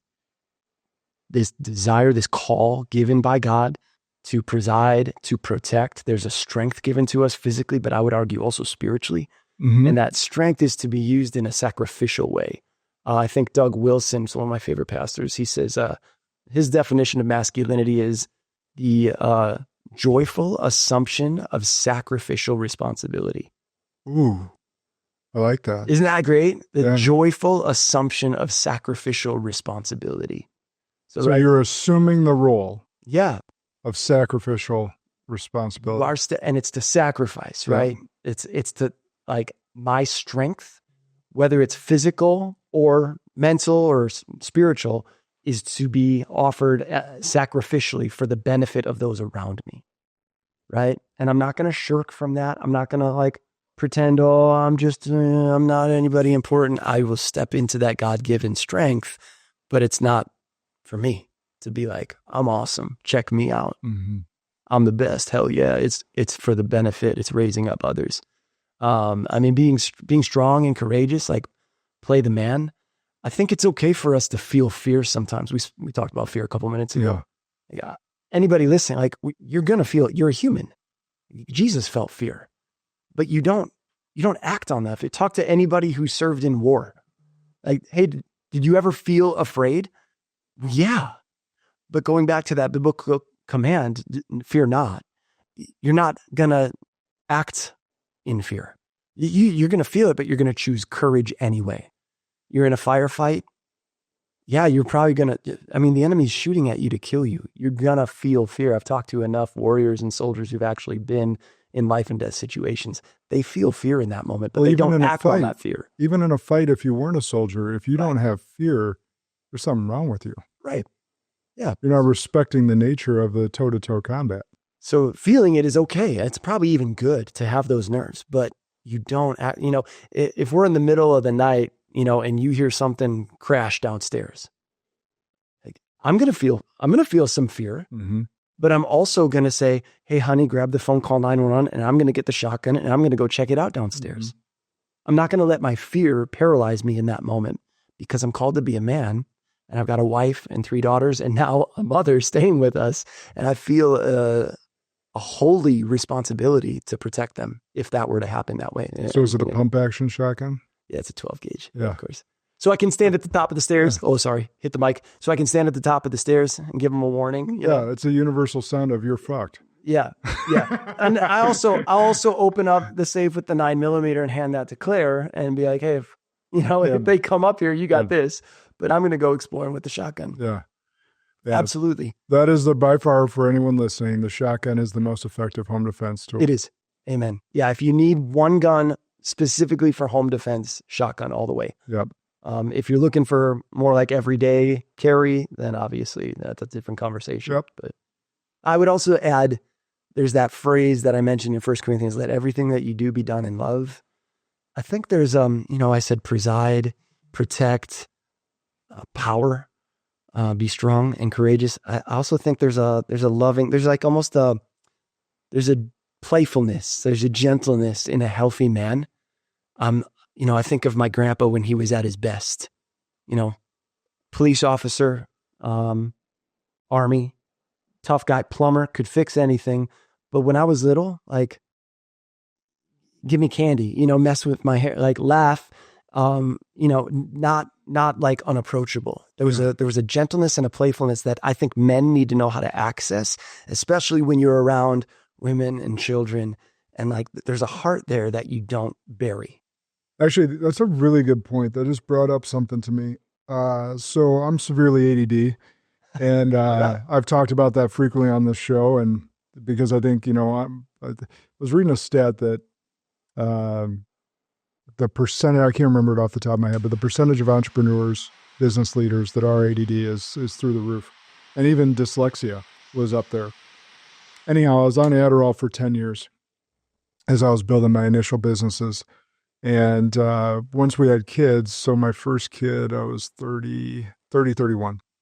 desire, this call given by God to preside, to protect. There's a strength given to us physically, but I would argue also spiritually. Mm-hmm. And that strength is to be used in a sacrificial way. I think Doug Wilson, one of my favorite pastors, he says his definition of masculinity is the joyful assumption of sacrificial responsibility. Ooh. I like that. Isn't that great? The joyful assumption of sacrificial responsibility. So you're assuming the role of sacrificial responsibility. And it's to sacrifice, right? It's to, like, my strength, whether it's physical or mental or spiritual, is to be offered sacrificially for the benefit of those around me, right? And I'm not going to shirk from that. I'm not going to pretend, I'm not anybody important. I will step into that God-given strength, but it's not for me to be like, I'm awesome. Check me out. Mm-hmm. I'm the best. Hell yeah. It's for the benefit. It's raising up others. Being strong and courageous, like play the man. I think it's okay for us to feel fear sometimes. We talked about fear a couple minutes ago. Yeah. Anybody listening, you're going to feel it. You're a human. Jesus felt fear. But you don't act on that. If you talk to anybody who served in war, like, hey, did you ever feel afraid? Yeah. But going back to that biblical command, fear not, you're not going to act in fear. You're going to feel it, but you're going to choose courage anyway. You're in a firefight. Yeah, you're probably going to, the enemy's shooting at you to kill you. You're going to feel fear. I've talked to enough warriors and soldiers who've actually been in life and death situations. They feel fear in that moment, but they don't act on that fear. Even in a fight, if you weren't a soldier, if you don't have fear, there's something wrong with you. Right. Yeah. You're not respecting the nature of the toe-to-toe combat. So feeling it is okay. It's probably even good to have those nerves, but you don't act, if we're in the middle of the night, and you hear something crash downstairs, like, I'm going to feel some fear. Mm-hmm. But I'm also going to say, hey, honey, grab the phone, call 911, and I'm going to get the shotgun, and I'm going to go check it out downstairs. Mm-hmm. I'm not going to let my fear paralyze me in that moment, because I'm called to be a man, and I've got a wife and 3 daughters, and now a mother staying with us, and I feel a holy responsibility to protect them if that were to happen that way. So is it a pump action shotgun? Yeah, it's a 12 gauge, of course. So I can stand at the top of the stairs. Oh, sorry, hit the mic. So I can stand at the top of the stairs and give them a warning. Yeah, it's a universal sound of you're fucked. Yeah. And I'll also open up the safe with the 9mm and hand that to Claire and be like, hey, if they come up here, you got this, but I'm going to go exploring with the shotgun. Yeah. Absolutely. That is by far, for anyone listening, the shotgun is the most effective home defense tool. It is. Amen. Yeah. If you need one gun specifically for home defense, shotgun all the way. Yep. If you're looking for more like everyday carry, then obviously that's a different conversation. Yep. But I would also add, there's that phrase that I mentioned in 1 Corinthians, let everything that you do be done in love. I think there's, I said preside, protect, power, be strong and courageous. I also think there's a loving, there's like almost there's a playfulness, there's a gentleness in a healthy man. I think of my grandpa when he was at his best, police officer, army, tough guy, plumber, could fix anything. But when I was little, like, give me candy, mess with my hair, like laugh, not like unapproachable. There was a gentleness and a playfulness that I think men need to know how to access, especially when you're around women and children. And like, there's a heart there that you don't bury. Actually, that's a really good point. That just brought up something to me. So I'm severely ADD, and I've talked about that frequently on this show. And because I think, I was reading a stat that the percentage, I can't remember it off the top of my head, but the percentage of entrepreneurs, business leaders that are ADD is through the roof. And even dyslexia was up there. Anyhow, I was on Adderall for 10 years as I was building my initial businesses. And once we had kids, so my first kid, I was 31.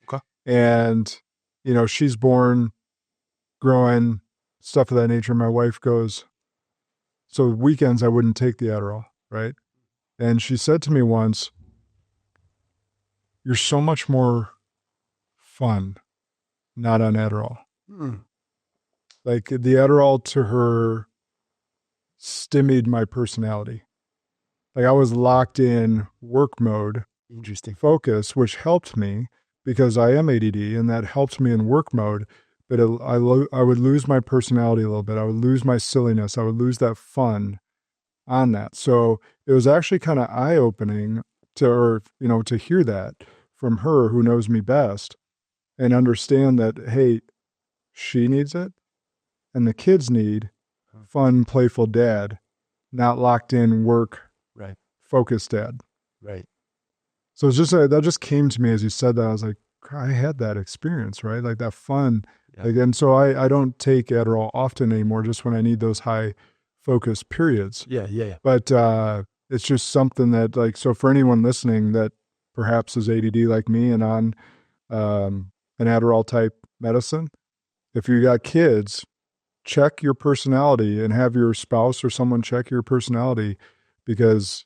Okay. And, she's born, growing, stuff of that nature. My wife goes, so weekends I wouldn't take the Adderall, right? And she said to me once, you're so much more fun not on Adderall. Like the Adderall to her stymied my personality. Like I was locked in work mode, Interesting focus, which helped me because I am ADD, and that helps me in work mode. But I would lose my personality a little bit. I would lose my silliness. I would lose that fun on that. So it was actually kind of eye-opening to hear that from her, who knows me best, and understand that, hey, she needs it, and the kids need fun, playful dad, not locked in work, right, focused dad. Right. So it's just that just came to me as you said that. I was like, I had that experience, right? Like that fun. Yeah. Like, and so I don't take Adderall often anymore, just when I need those high focus periods. Yeah. But it's just something that, like, so for anyone listening that perhaps is ADD like me and on an Adderall type medicine, if you got kids, check your personality and have your spouse or someone check your personality, because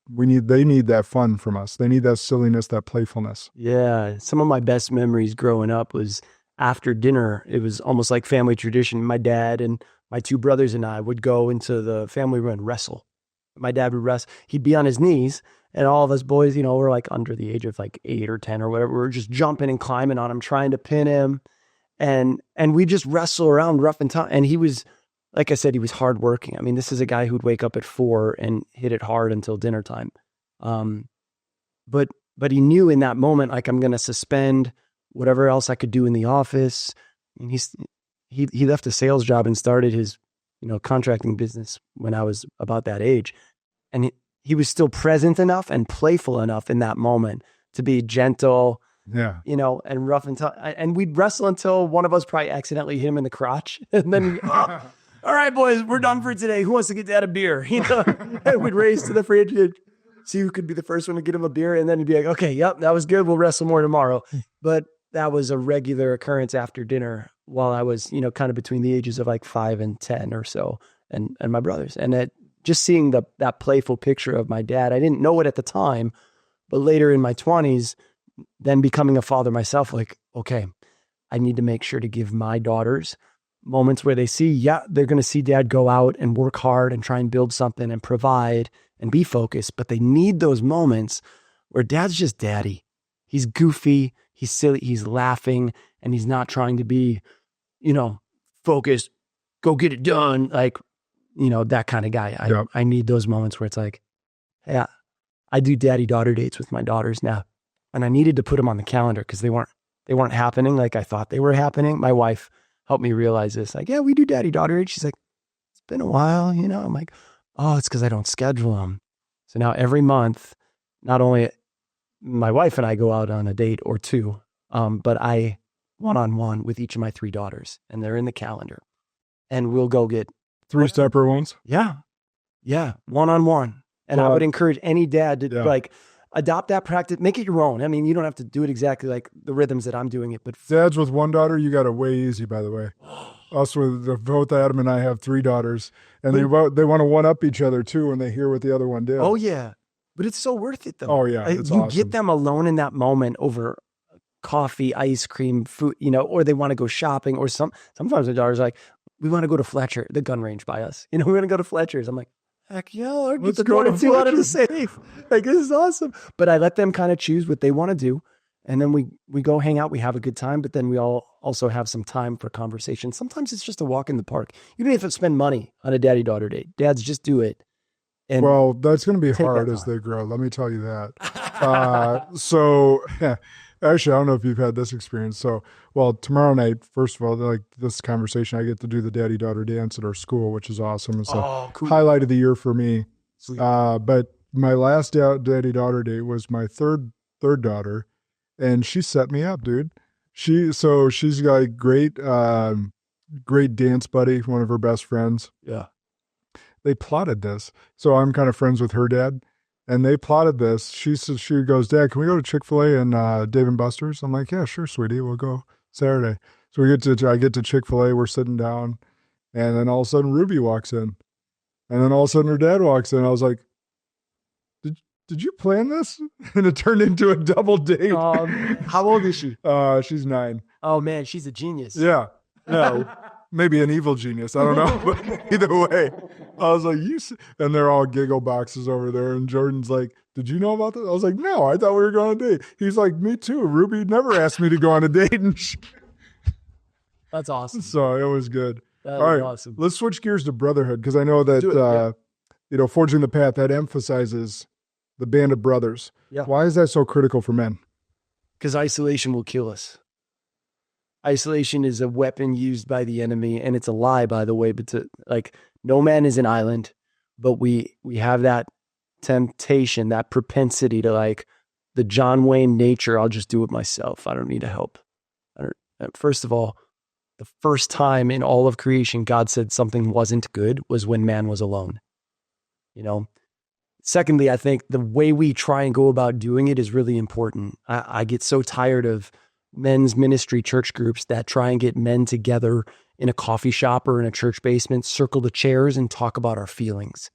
they need that fun from us. They need that silliness, that playfulness. Yeah. Some of my best memories growing up was after dinner. It was almost like family tradition. My dad and my two brothers and I would go into the family room and wrestle. My dad would wrestle. He'd be on his knees, and all of us boys, we're like under the age of like 8 or 10 or whatever. We're just jumping and climbing on him, trying to pin him. And we just wrestle around rough and tough. And he was, like I said, he was hardworking. I mean, this is a guy who'd wake up at 4 and hit it hard until dinner time. But he knew in that moment, like, I'm going to suspend whatever else I could do in the office. And he left a sales job and started his, contracting business when I was about that age. And he was still present enough and playful enough in that moment to be gentle, and rough and tough. And we'd wrestle until one of us probably accidentally hit him in the crotch. And then, all right, boys, we're done for today. Who wants to get Dad a beer? And we'd race to the fridge and see who could be the first one to get him a beer. And then he'd be like, okay, yep, that was good. We'll wrestle more tomorrow. But that was a regular occurrence after dinner while I was, kind of between the ages of like 5 and 10 or so, and my brothers. And just seeing that playful picture of my dad, I didn't know it at the time, but later in my 20s, then becoming a father myself, like, okay, I need to make sure to give my daughters moments where they see, they're going to see dad go out and work hard and try and build something and provide and be focused, but they need those moments where dad's just daddy. He's goofy, he's silly, he's laughing, and he's not trying to be, focus, go get it done. Like, that kind of guy. I need those moments where it's like, yeah, I do daddy-daughter dates with my daughters now. And I needed to put them on the calendar because they weren't happening like I thought they were happening. My wife helped me realize this. Like, yeah, we do daddy-daughter dates. She's like, it's been a while, I'm like, oh, it's because I don't schedule them. So now every month, not only my wife and I go out on a date or two, but I one-on-one with each of my 3 daughters, and they're in the calendar. And we'll go get 3 separate ones. Yeah. One-on-one. And I would encourage any dad to adopt that practice, make it your own. I mean, you don't have to do it exactly like the rhythms that I'm doing it, but dads with 1 daughter, you got it way easy, by the way. Us with both Adam and I have 3 daughters, and they want to one up each other too when they hear what the other one did. Oh yeah. But it's so worth it though. Oh yeah. It's you awesome. Get them alone in that moment over coffee, ice cream, food, or they want to go shopping, or sometimes the daughter's like, we want to go to Fletcher, the gun range by us. We're going to go to Fletcher's. I'm like, heck yeah, I'll get the 1 and 2 out of the safe. Like, this is awesome. But I let them kind of choose what they want to do. And then we go hang out, we have a good time, but then we all also have some time for conversation. Sometimes it's just a walk in the park. You don't have to spend money on a daddy-daughter date. Dads, just do it. And well, that's going to be hard as they grow. Let me tell you that. So actually, I don't know if you've had this experience. So, tomorrow night, first of all, like this conversation, I get to do the daddy-daughter dance at our school, which is awesome. It's a highlight of the year for me. But my last daddy-daughter date was my third daughter, and she set me up, dude. She's got a great dance buddy, one of her best friends. Yeah. They plotted this. So I'm kind of friends with her dad, and they plotted this. She goes, Dad, can we go to Chick-fil-A and Dave & Buster's? I'm like, yeah, sure, sweetie. We'll go Saturday. So I get to Chick-fil-A. We're sitting down, and then all of a sudden Ruby walks in, and then all of a sudden her dad walks in. I was like, did you plan this? And it turned into a double date. How old is she? She's 9. Oh man, she's a genius. Yeah. No. Maybe an evil genius. I don't know. But either way, I was like, and they're all giggle boxes over there. And Jordan's like, did you know about this? I was like, no, I thought we were going on a date. He's like, me too. Ruby never asked me to go on a date. That's awesome. So it was good. That all right, awesome. Let's switch gears to brotherhood, because I know that, Forging the Path, that emphasizes the band of brothers. Yeah. Why is that so critical for men? Because isolation will kill us. Isolation is a weapon used by the enemy, and it's a lie, by the way, but no man is an island, but we have that temptation, that propensity to the John Wayne nature. I'll just do it myself. I don't need help. First of all, the first time in all of creation, God said something wasn't good was when man was alone. Secondly, I think the way we try and go about doing it is really important. I get so tired of men's ministry church groups that try and get men together in a coffee shop or in a church basement, circle the chairs and talk about our feelings.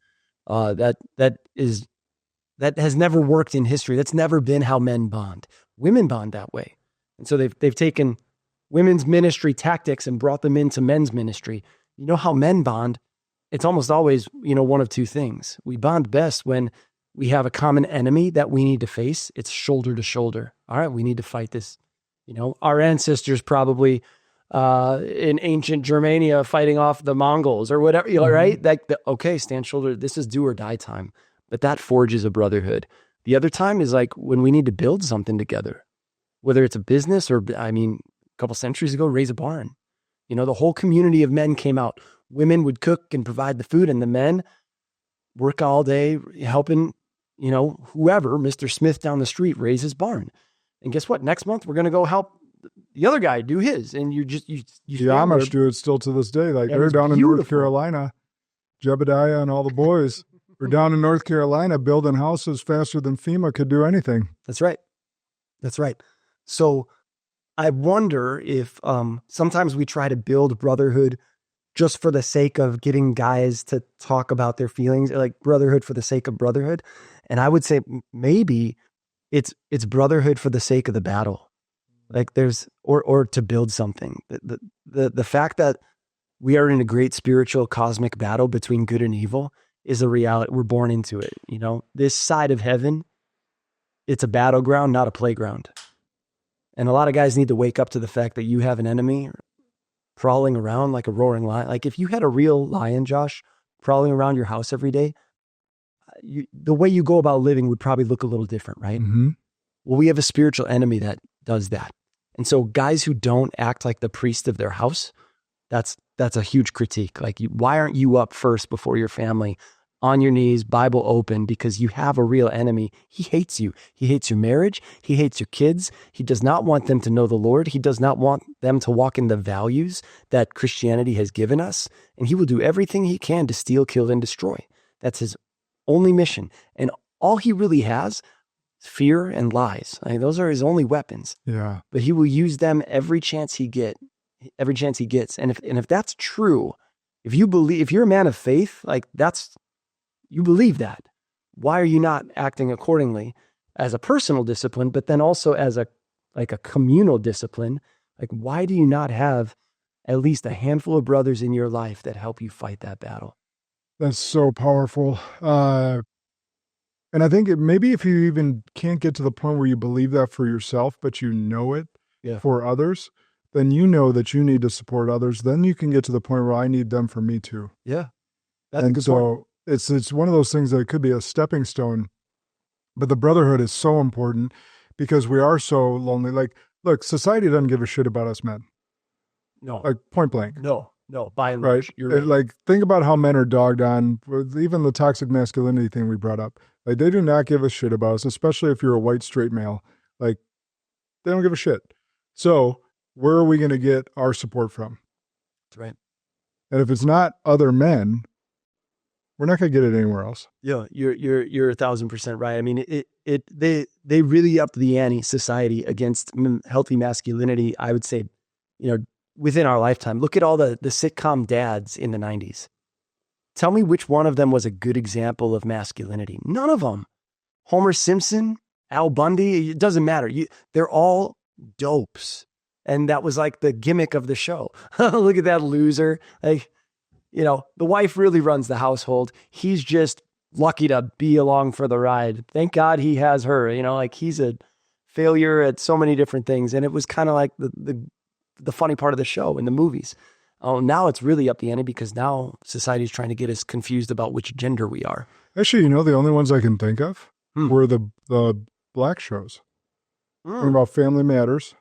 That has never worked in history. That's never been how men bond. Women bond that way. And so they've taken women's ministry tactics and brought them into men's ministry. You know how men bond? It's almost always, one of 2 things. We bond best when we have a common enemy that we need to face. It's shoulder to shoulder. All right, we need to fight this. Our ancestors probably in ancient Germania fighting off the Mongols or whatever, right? Okay, stand shoulder. This is do or die time. But that forges a brotherhood. The other time is when we need to build something together, whether it's a business or, a couple centuries ago, raise a barn. The whole community of men came out. Women would cook and provide the food, and the men work all day helping, whoever, Mr. Smith down the street, raise his barn. And guess what? Next month, we're going to go help the other guy do his. And you the Amish do it still to this day. They're down in North Carolina. Jebediah and all the boys are down in North Carolina building houses faster than FEMA could do anything. That's right. So I wonder if sometimes we try to build brotherhood just for the sake of getting guys to talk about their feelings, like brotherhood for the sake of brotherhood. And I would say maybe it's brotherhood for the sake of the battle. Or to build something. The fact that we are in a great spiritual cosmic battle between good and evil is a reality. We're born into it. This side of heaven, it's a battleground, not a playground. And a lot of guys need to wake up to the fact that you have an enemy prowling around like a roaring lion. Like if you had a real lion, Josh, prowling around your house every day, the way you go about living would probably look a little different, right? Mm-hmm. Well, we have a spiritual enemy that does that. And so guys who don't act like the priest of their house, that's a huge critique. Like, why aren't you up first before your family, on your knees, Bible open, because you have a real enemy. He hates you. He hates your marriage. He hates your kids. He does not want them to know the Lord. He does not want them to walk in the values that Christianity has given us. And he will do everything he can to steal, kill, and destroy. That's his only mission. And all he really has is fear and lies. I mean, those are his only weapons. Yeah. But he will use them every chance he gets. And if that's true, if you're a man of faith, like you believe that, why are you not acting accordingly as a personal discipline, but then also as a communal discipline? Like, why do you not have at least a handful of brothers in your life that help you fight that battle? That's so powerful. And I think maybe if you even can't get to the point where you believe that for yourself, but you know it for others, then you know that you need to support others. Then you can get to the point where I need them for me too. Yeah. That's a good point. It's one of those things that could be a stepping stone, but the brotherhood is so important because we are so lonely. Like, look, society doesn't give a shit about us men. No. Like, point blank. No, by and large. Right? You're right. Like, think about how men are dogged on, even the toxic masculinity thing we brought up. Like, they do not give a shit about us, especially if you're a white, straight male. Like, they don't give a shit. So, where are we going to get our support from? That's right. And if it's not other men, we're not going to get it anywhere else. Yeah, you're 1,000% right. I mean, they really upped the ante, society, against healthy masculinity. I would say, within our lifetime. Look at all the sitcom dads in the 90s. Tell me which one of them was a good example of masculinity. None of them. Homer Simpson, Al Bundy, it doesn't matter. They're all dopes. And that was like the gimmick of the show. Look at that loser. Like, the wife really runs the household. He's just lucky to be along for the ride. Thank God he has her. Like, he's a failure at so many different things. And it was kind of like the funny part of the show in the movies. Oh, now it's really up the ante because now society's trying to get us confused about which gender we are. Actually, the only ones I can think of were the black shows. Think about Family Matters.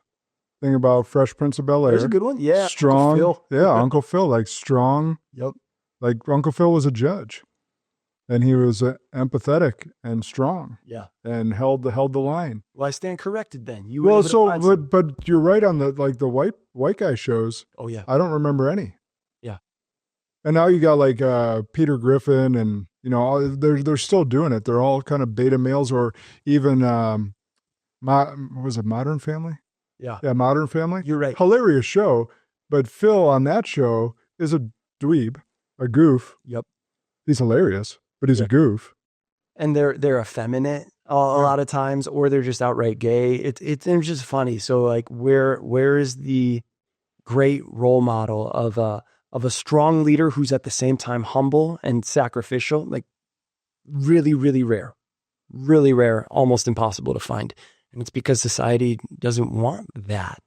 Think about Fresh Prince of Bel-Air. There's a good one. Yeah. Strong. Uncle Phil. Yeah, Uncle Phil, like strong. Yep. Like Uncle Phil was a judge. And he was empathetic and strong. Yeah. And held the line. Well, I stand corrected then. But you're right on the white guy shows. Oh yeah. I don't remember any. Yeah. And now you got like Peter Griffin and they're still doing it. They're all kind of beta males, or even was it Modern Family? Yeah. Yeah, Modern Family. You're right. Hilarious show, but Phil on that show is a dweeb, a goof. Yep. He's hilarious, but he's a goof. And they're effeminate a lot of times, or they're just outright gay. It's just funny. So like, where is the great role model of a strong leader who's at the same time humble and sacrificial? Like, really, really rare, almost impossible to find. And it's because society doesn't want that,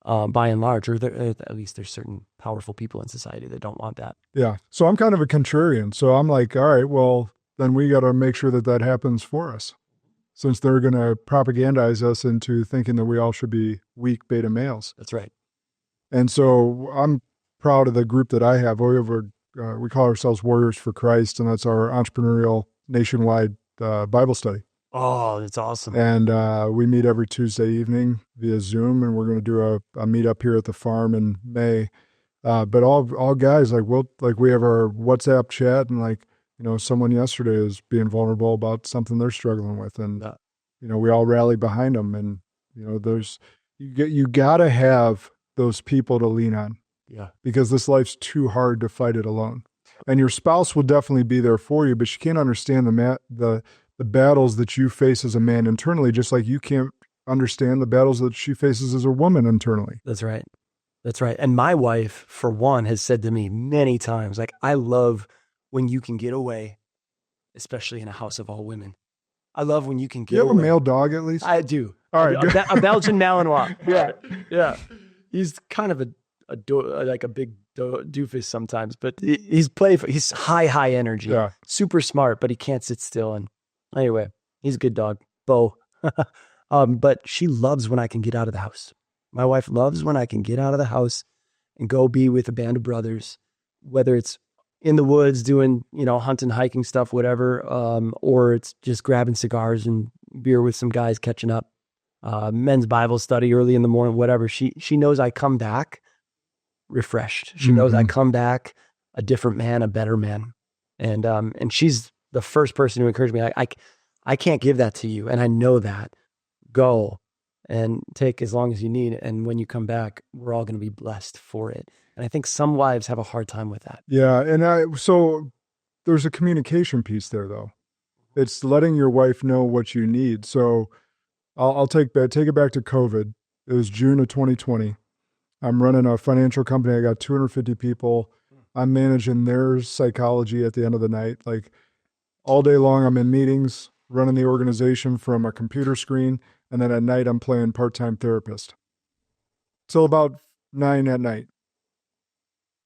by and large, or at least there's certain powerful people in society that don't want that. Yeah. So I'm kind of a contrarian. So I'm like, all right, well, then we got to make sure that happens for us, since they're going to propagandize us into thinking that we all should be weak beta males. That's right. And so I'm proud of the group that I have. We call ourselves Warriors for Christ, and that's our entrepreneurial nationwide Bible study. Oh, that's awesome. And we meet every Tuesday evening via Zoom, and we're going to do a meet up here at the farm in May. But all guys, we have our WhatsApp chat, and someone yesterday is being vulnerable about something they're struggling with, and we all rally behind them. And you got to have those people to lean on. Yeah. Because this life's too hard to fight it alone. And your spouse will definitely be there for you, but she can't understand the battles that you face as a man internally, just like you can't understand the battles that she faces as a woman internally. That's right. And my wife, for one, has said to me many times, like, I love when you can get away, especially in a house of all women. I love when you can get away. You have a male dog at least? I do. All right. A Belgian Malinois. Yeah. He's kind of a like a big doofus sometimes, but he's playful. He's high energy, super smart, but he can't sit still. And anyway, he's a good dog, Bo. But she loves when I can get out of the house. My wife loves when I can get out of the house and go be with a band of brothers, whether it's in the woods doing, hunting, hiking stuff, whatever, or it's just grabbing cigars and beer with some guys catching up, men's Bible study early in the morning, whatever. She knows I come back refreshed. She knows I come back a different man, a better man. And she's the first person to encourage me. I can't give that to you. And I know that. Go and take as long as you need. And when you come back, we're all going to be blessed for it. And I think some wives have a hard time with that. Yeah. And so there's a communication piece there, though. It's letting your wife know what you need. So I'll take it back to COVID. It was June of 2020. I'm running a financial company. I got 250 people. I'm managing their psychology at the end of the night. Like all day long, I'm in meetings, running the organization from a computer screen. And then at night, I'm playing part-time therapist till about 9 at night.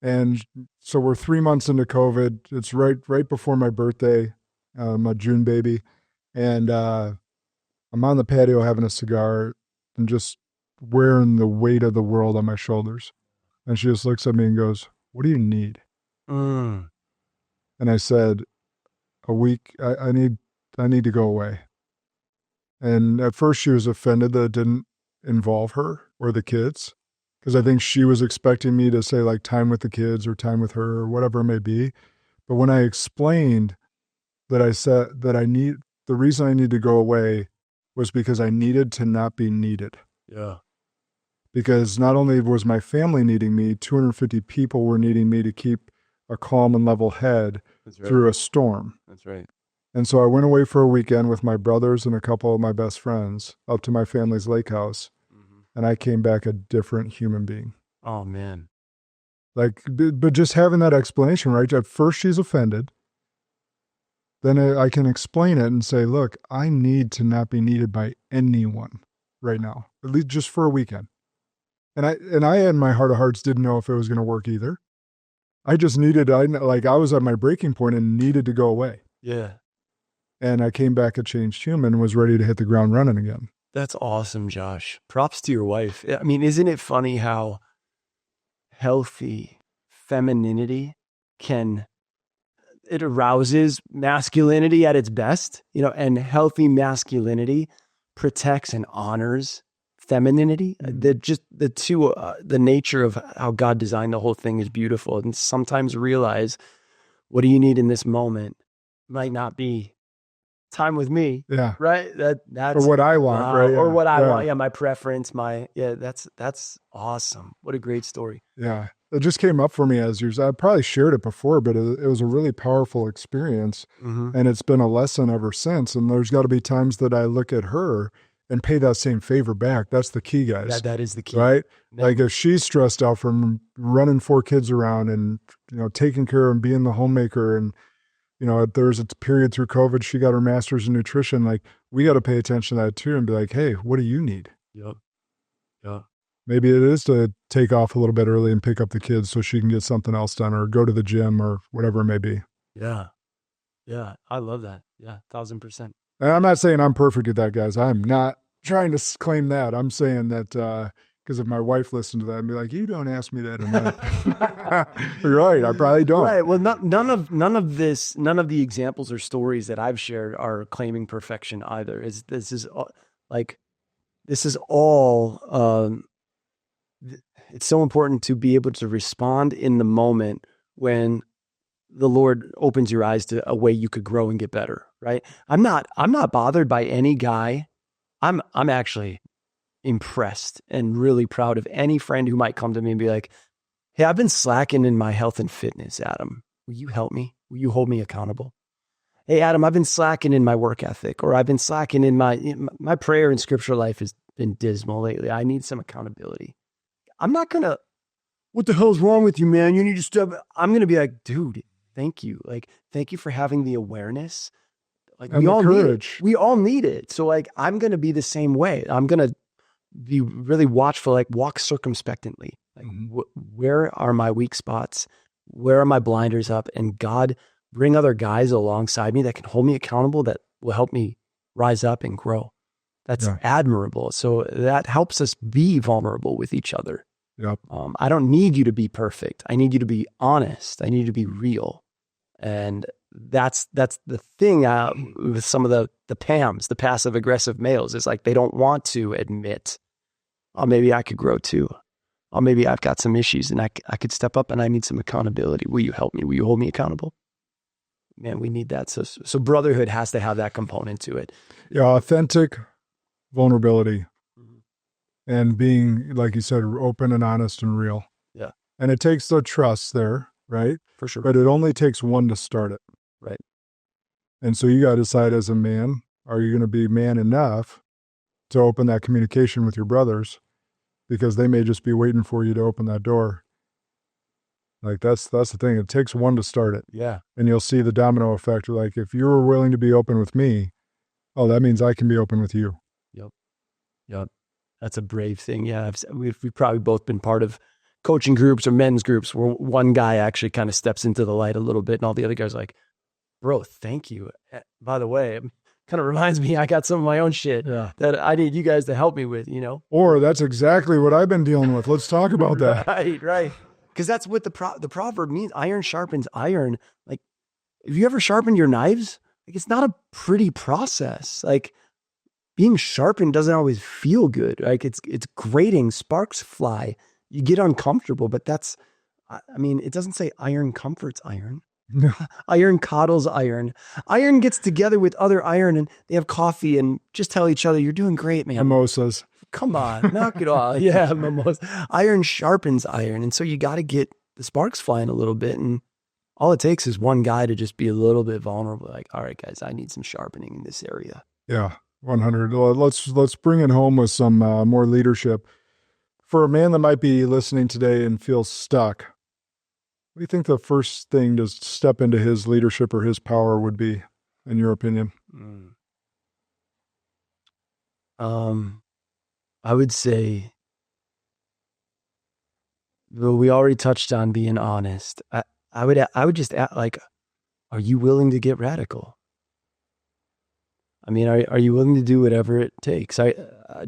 And so we're 3 months into COVID. It's right before my birthday. I'm a June baby. And I'm on the patio having a cigar and just wearing the weight of the world on my shoulders. And she just looks at me and goes, "What do you need?" And I said, "A week. I need to go away." And at first she was offended that it didn't involve her or the kids, because I think she was expecting me to say like time with the kids or time with her or whatever it may be. But when I explained that, I said that the reason I need to go away was because I needed to not be needed. Yeah. Because not only was my family needing me, 250 people were needing me to keep a calm and level head through a storm. That's right. And so I went away for a weekend with my brothers and a couple of my best friends up to my family's lake house. And I came back a different human being. Oh, man. Like, but just having that explanation, right? At first she's offended. Then I can explain it and say, look, I need to not be needed by anyone right now, at least just for a weekend. And I in my heart of hearts didn't know if it was going to work either. I just I was at my breaking point and needed to go away. Yeah. And I came back a changed human and was ready to hit the ground running again. That's awesome, Josh. Props to your wife. I mean, isn't it funny how healthy femininity it arouses masculinity at its best, and healthy masculinity protects and honors femininity. The nature of how God designed the whole thing is beautiful. And sometimes realize, what do you need in this moment might not be time with me. Yeah. Right. That's or what I want. Right. Or what I want. Yeah. My preference, that's awesome. What a great story. Yeah. It just came up for me as yours. I probably shared it before, but it was a really powerful experience, and it's been a lesson ever since. And there's got to be times that I look at her and pay that same favor back. That's the key, guys. That is the key. Right? Like if she's stressed out from running 4 kids around and, taking care of and being the homemaker, and, there was a period through COVID, she got her master's in nutrition. Like, we got to pay attention to that too and be like, hey, what do you need? Yep. Yeah. Maybe it is to take off a little bit early and pick up the kids so she can get something else done, or go to the gym or whatever it may be. Yeah. Yeah. I love that. Yeah. 1,000%. And I'm not saying I'm perfect at that, guys. I'm not trying to claim that. I'm saying that because if my wife listened to that and be like, you don't ask me that enough. You're right. I probably don't. Right. Well, none of the examples or stories that I've shared are claiming perfection either. This is all, it's so important to be able to respond in the moment when the Lord opens your eyes to a way you could grow and get better. Right. I'm not bothered by any guy. I'm actually impressed and really proud of any friend who might come to me and be like, hey, I've been slacking in my health and fitness, Adam. Will you help me? Will you hold me accountable? Hey, Adam, I've been slacking in my work ethic, or I've been slacking in my prayer and scripture life has been dismal lately. I need some accountability. I'm not going to, what the hell's wrong with you, man? You need to stop. I'm going to be like, dude, thank you. Like, thank you for having the awareness. Like, and we all need it. We all need it. So like, I'm going to be the same way. I'm going to be really watchful, like walk circumspectly. Like, where are my weak spots? Where are my blinders up? And God, bring other guys alongside me that can hold me accountable, that will help me rise up and grow. That's admirable. So that helps us be vulnerable with each other. Yep. I don't need you to be perfect. I need you to be honest. I need you to be real. And that's the thing with some of the PAMs, the passive aggressive males, is like they don't want to admit, oh, maybe I could grow too. Oh, maybe I've got some issues and I could step up and I need some accountability. Will you help me? Will you hold me accountable? Man, we need that. So brotherhood has to have that component to it. Yeah, authentic vulnerability and being, like you said, open and honest and real. Yeah. And it takes the trust there, right? For sure. But it only takes one to start it. Right. And so you got to decide as a man, are you going to be man enough to open that communication with your brothers? Because they may just be waiting for you to open that door. Like that's the thing. It takes one to start it. Yeah. And you'll see the domino effect. Like if you were willing to be open with me, oh, that means I can be open with you. Yep. That's a brave thing. Yeah. We've probably both been part of coaching groups or men's groups where one guy actually kind of steps into the light a little bit and all the other guys are like, bro, thank you. By the way, it kind of reminds me, I got some of my own shit that I need you guys to help me with, Or that's exactly what I've been dealing with. Let's talk about that. Right. Because that's what the proverb means. Iron sharpens iron. Like, have you ever sharpened your knives? Like, it's not a pretty process. Like, being sharpened doesn't always feel good. Like, it's grating, sparks fly. You get uncomfortable, but it doesn't say iron comforts iron. No. Iron coddles iron. Iron gets together with other iron and they have coffee and just tell each other, you're doing great, man. Mimosas. Come on, knock it off. Yeah, mimosa. Iron sharpens iron. And so you got to get the sparks flying a little bit. And all it takes is one guy to just be a little bit vulnerable. Like, all right, guys, I need some sharpening in this area. Yeah, 100. Let's bring it home with some more leadership. For a man that might be listening today and feels stuck, what do you think the first thing to step into his leadership or his power would be, in your opinion? I would say, well, we already touched on being honest. I would just ask, like, are you willing to get radical? I mean, are you willing to do whatever it takes?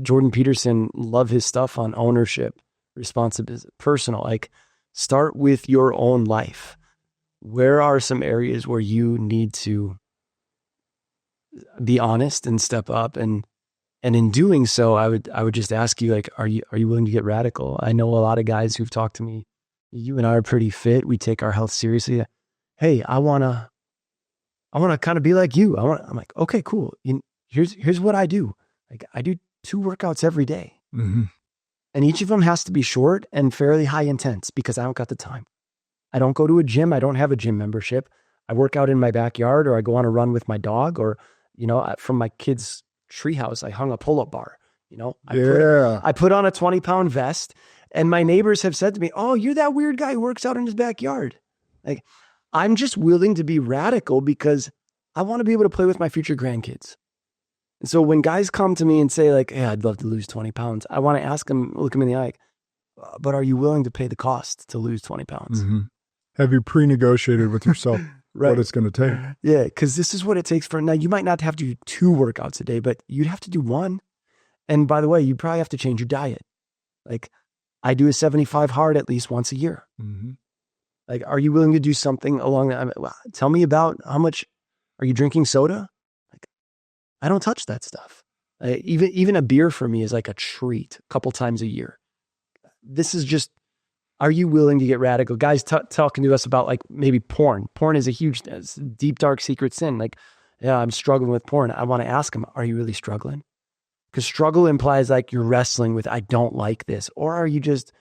Jordan Peterson, love his stuff on ownership, responsibility, personal. Like, start with your own life. Where are some areas where you need to be honest and step up? And in doing so, I would just ask you, like, are you willing to get radical? I know a lot of guys who've talked to me. You and I are pretty fit. We take our health seriously. Hey, I wanna kind of be like you. I'm like, okay, cool. Here's what I do. Like, I do 2 workouts every day. Mm-hmm. And each of them has to be short and fairly high intense because I don't got the time. I don't go to a gym. I don't have a gym membership. I work out in my backyard, or I go on a run with my dog, or, from my kids' treehouse, I hung a pull-up bar. I put on a 20-pound vest, and my neighbors have said to me, oh, you're that weird guy who works out in his backyard. Like, I'm just willing to be radical because I want to be able to play with my future grandkids. And so when guys come to me and say, like, hey, I'd love to lose 20 pounds, I want to ask them, look them in the eye, but are you willing to pay the cost to lose 20 pounds? Mm-hmm. Have you pre-negotiated with yourself right. what it's going to take? Yeah, because this is what it takes now, you might not have to do 2 workouts a day, but you'd have to do 1. And by the way, you probably have to change your diet. Like, I do a 75 hard at least once a year. Mm-hmm. Like, are you willing to do something along that? Tell me about how much, are you drinking soda? Like, I don't touch that stuff. Even a beer for me is like a treat a couple times a year. This is just, are you willing to get radical? Guys talking to us about, like, maybe porn. Porn is a huge, deep, dark secret sin. Like, yeah, I'm struggling with porn. I want to ask them, are you really struggling? Because struggle implies like you're wrestling with, I don't like this. Or are you just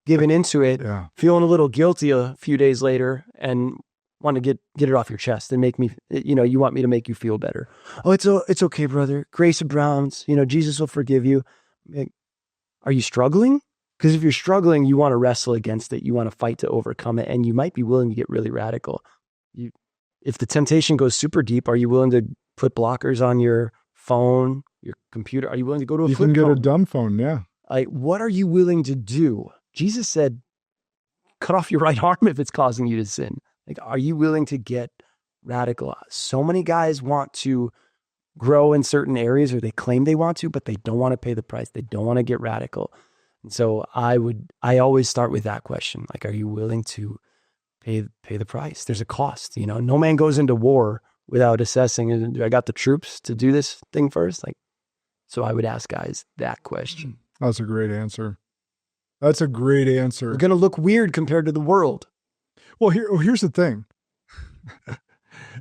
giving into it, feeling a little guilty a few days later and want to get it off your chest and make me, you want me to make you feel better. Oh, it's okay, brother. Grace abounds. Jesus will forgive you. Are you struggling? Because if you're struggling, you want to wrestle against it. You want to fight to overcome it. And you might be willing to get really radical. If the temptation goes super deep, are you willing to put blockers on your phone, your computer? Are you willing to go to a flip phone? You can get a dumb phone, yeah. Like, what are you willing to do Jesus said, cut off your right arm if it's causing you to sin. Like, are you willing to get radical? So many guys want to grow in certain areas, or they claim they want to, but they don't want to pay the price. They don't want to get radical. And so I always start with that question. Like, are you willing to pay the price? There's a cost, no man goes into war without assessing, do I got the troops to do this thing first? Like, so I would ask guys that question. That's a great answer. That's a great answer. We're going to look weird compared to the world. Well, here's the thing.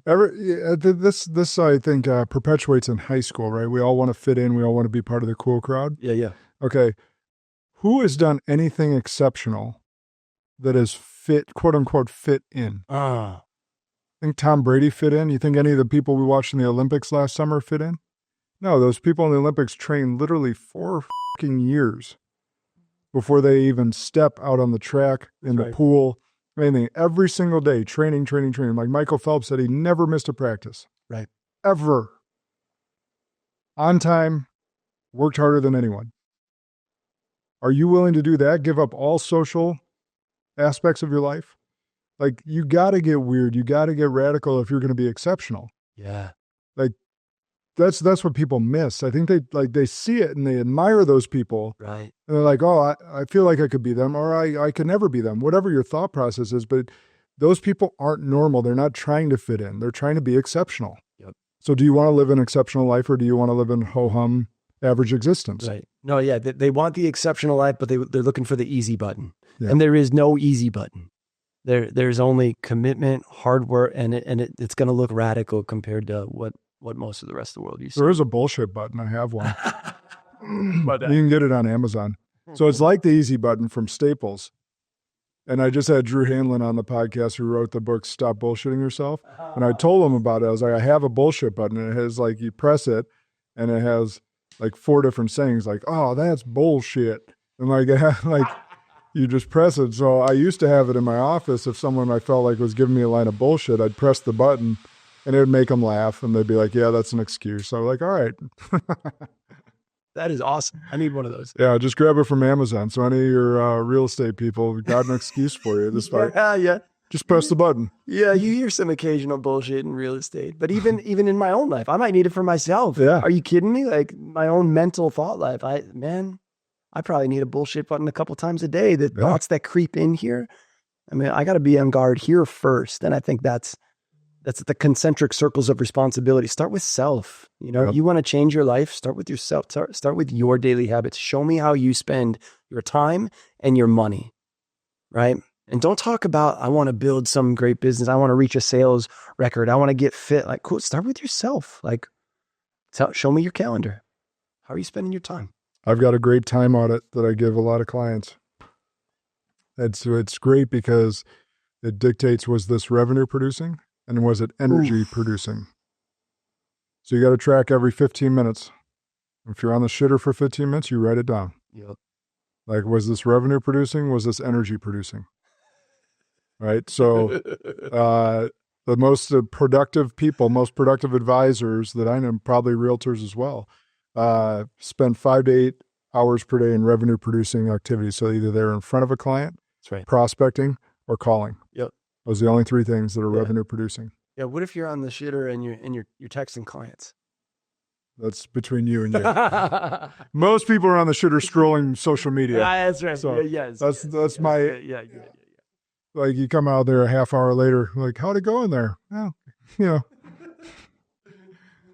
This I think perpetuates in high school, right? We all want to fit in. We all want to be part of the cool crowd. Yeah. Okay. Who has done anything exceptional that is fit, quote unquote, fit in? Think Tom Brady fit in? You think any of the people we watched in the Olympics last summer fit in? No, those people in the Olympics trained literally 4 fucking years before they even step out on the track, in the pool, anything. Every single day, training. Like Michael Phelps said, he never missed a practice. Right. Ever. On time, worked harder than anyone. Are you willing to do that? Give up all social aspects of your life? Like, you got to get weird. You got to get radical if you're going to be exceptional. Yeah. Like, that's what people miss. I think they see it and they admire those people. Right. And they're like, oh, I feel like I could be them, or I could never be them, whatever your thought process is. But those people aren't normal. They're not trying to fit in. They're trying to be exceptional. Yep. So do you want to live an exceptional life, or do you want to live in ho-hum average existence? Right. No, yeah. They want the exceptional life, but they're looking for the easy button. Yeah. And there is no easy button. There's only commitment, hard work, and it's going to look radical compared to what most of the rest of the world uses. There is a bullshit button. I have one. You can get it on Amazon. So it's like the easy button from Staples. And I just had Drew Hanlon on the podcast, who wrote the book, Stop Bullshitting Yourself. And I told him about it. I was like, I have a bullshit button. And it has, like, you press it and it has like 4 different sayings, like, oh, that's bullshit. And like you just press it. So I used to have it in my office. If someone I felt like was giving me a line of bullshit, I'd press the button and it would make them laugh. And they'd be like, yeah, that's an excuse. So I'm like, all right. That is awesome. I need one of those. Yeah, just grab it from Amazon. So any of your real estate people got an excuse for you. This Yeah. Just press the button. Yeah, you hear some occasional bullshit in real estate, but even in my own life, I might need it for myself. Yeah. Are you kidding me? Like, my own mental thought life. I probably need a bullshit button a couple times a day. The thoughts that creep in here. I mean, I got to be on guard here first. And I think that's the concentric circles of responsibility. Start with self. You want to change your life, start with yourself. Start with your daily habits. Show me how you spend your time and your money, right? And don't talk about, I want to build some great business. I want to reach a sales record. I want to get fit. Like, cool. Start with yourself. Like, show me your calendar. How are you spending your time? I've got a great time audit that I give a lot of clients. It's great because it dictates, was this revenue producing and was it energy producing? So you got to track every 15 minutes. If you're on the shitter for 15 minutes, you write it down. Yep. Like, was this revenue producing? Was this energy producing? Right. So the most productive people, most productive advisors that I know, probably realtors as well, spend 5 to 8 hours per day in revenue producing activities. So either they're in front of a client, that's right, prospecting, or calling. Yep. Those are the only 3 things that are revenue producing. Yeah. What if you're on the shitter and you're texting clients? That's between you and you. Most people are on the shitter scrolling social media. Yeah, that's right. So that's my. Yeah. Like, you come out there a half hour later, like, how'd it go in there? Well,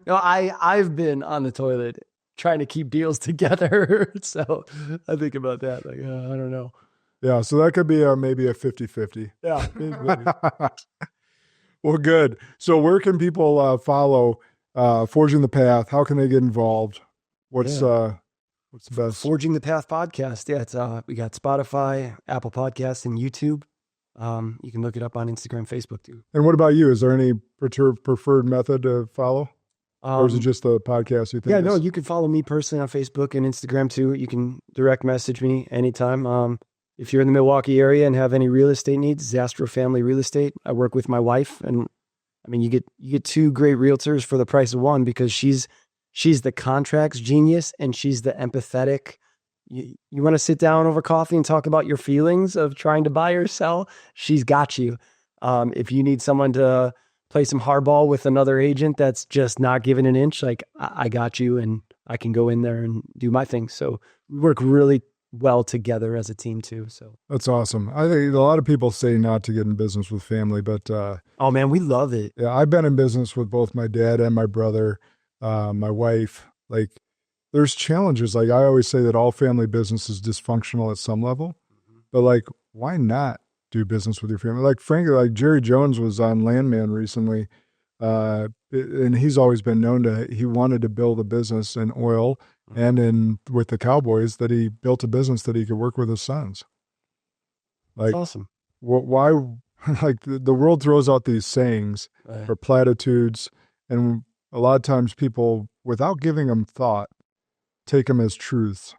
No, I've been on the toilet trying to keep deals together. So I think about that. Like, I don't know. Yeah. So that could be maybe a 50-50. Yeah. Well, good. So where can people follow Forging the Path? How can they get involved? What's the best? Forging the Path podcast. Yeah. It's we got Spotify, Apple Podcasts, and YouTube. You can look it up on Instagram, Facebook too. And what about you? Is there any preferred method to follow? Or is it just the podcast you think? Yeah, no, you can follow me personally on Facebook and Instagram too. You can direct message me anytime. If you're in the Milwaukee area and have any real estate needs, Zastrow Family Real Estate. I work with my wife, and I mean, you get 2 great realtors for the price of one, because she's the contracts genius and she's the empathetic, you want to sit down over coffee and talk about your feelings of trying to buy or sell, she's got you. If you need someone to play some hardball with another agent that's just not giving an inch, like I got you, and I can go in there and do my thing. So we work really well together as a team too. So that's awesome. I think a lot of people say not to get in business with family, but oh man, we love it. Yeah, I've been in business with both my dad and my brother, my wife. Like, there's challenges. Like, I always say that all family business is dysfunctional at some level, but like, why not do business with your family? Like, frankly, like Jerry Jones was on Landman recently, and he's always been known to, he wanted to build a business in oil and with the Cowboys, that he built a business that he could work with his sons. Like, that's awesome. Why, like the world throws out these sayings or platitudes, and a lot of times people, without giving them thought, take them as truths.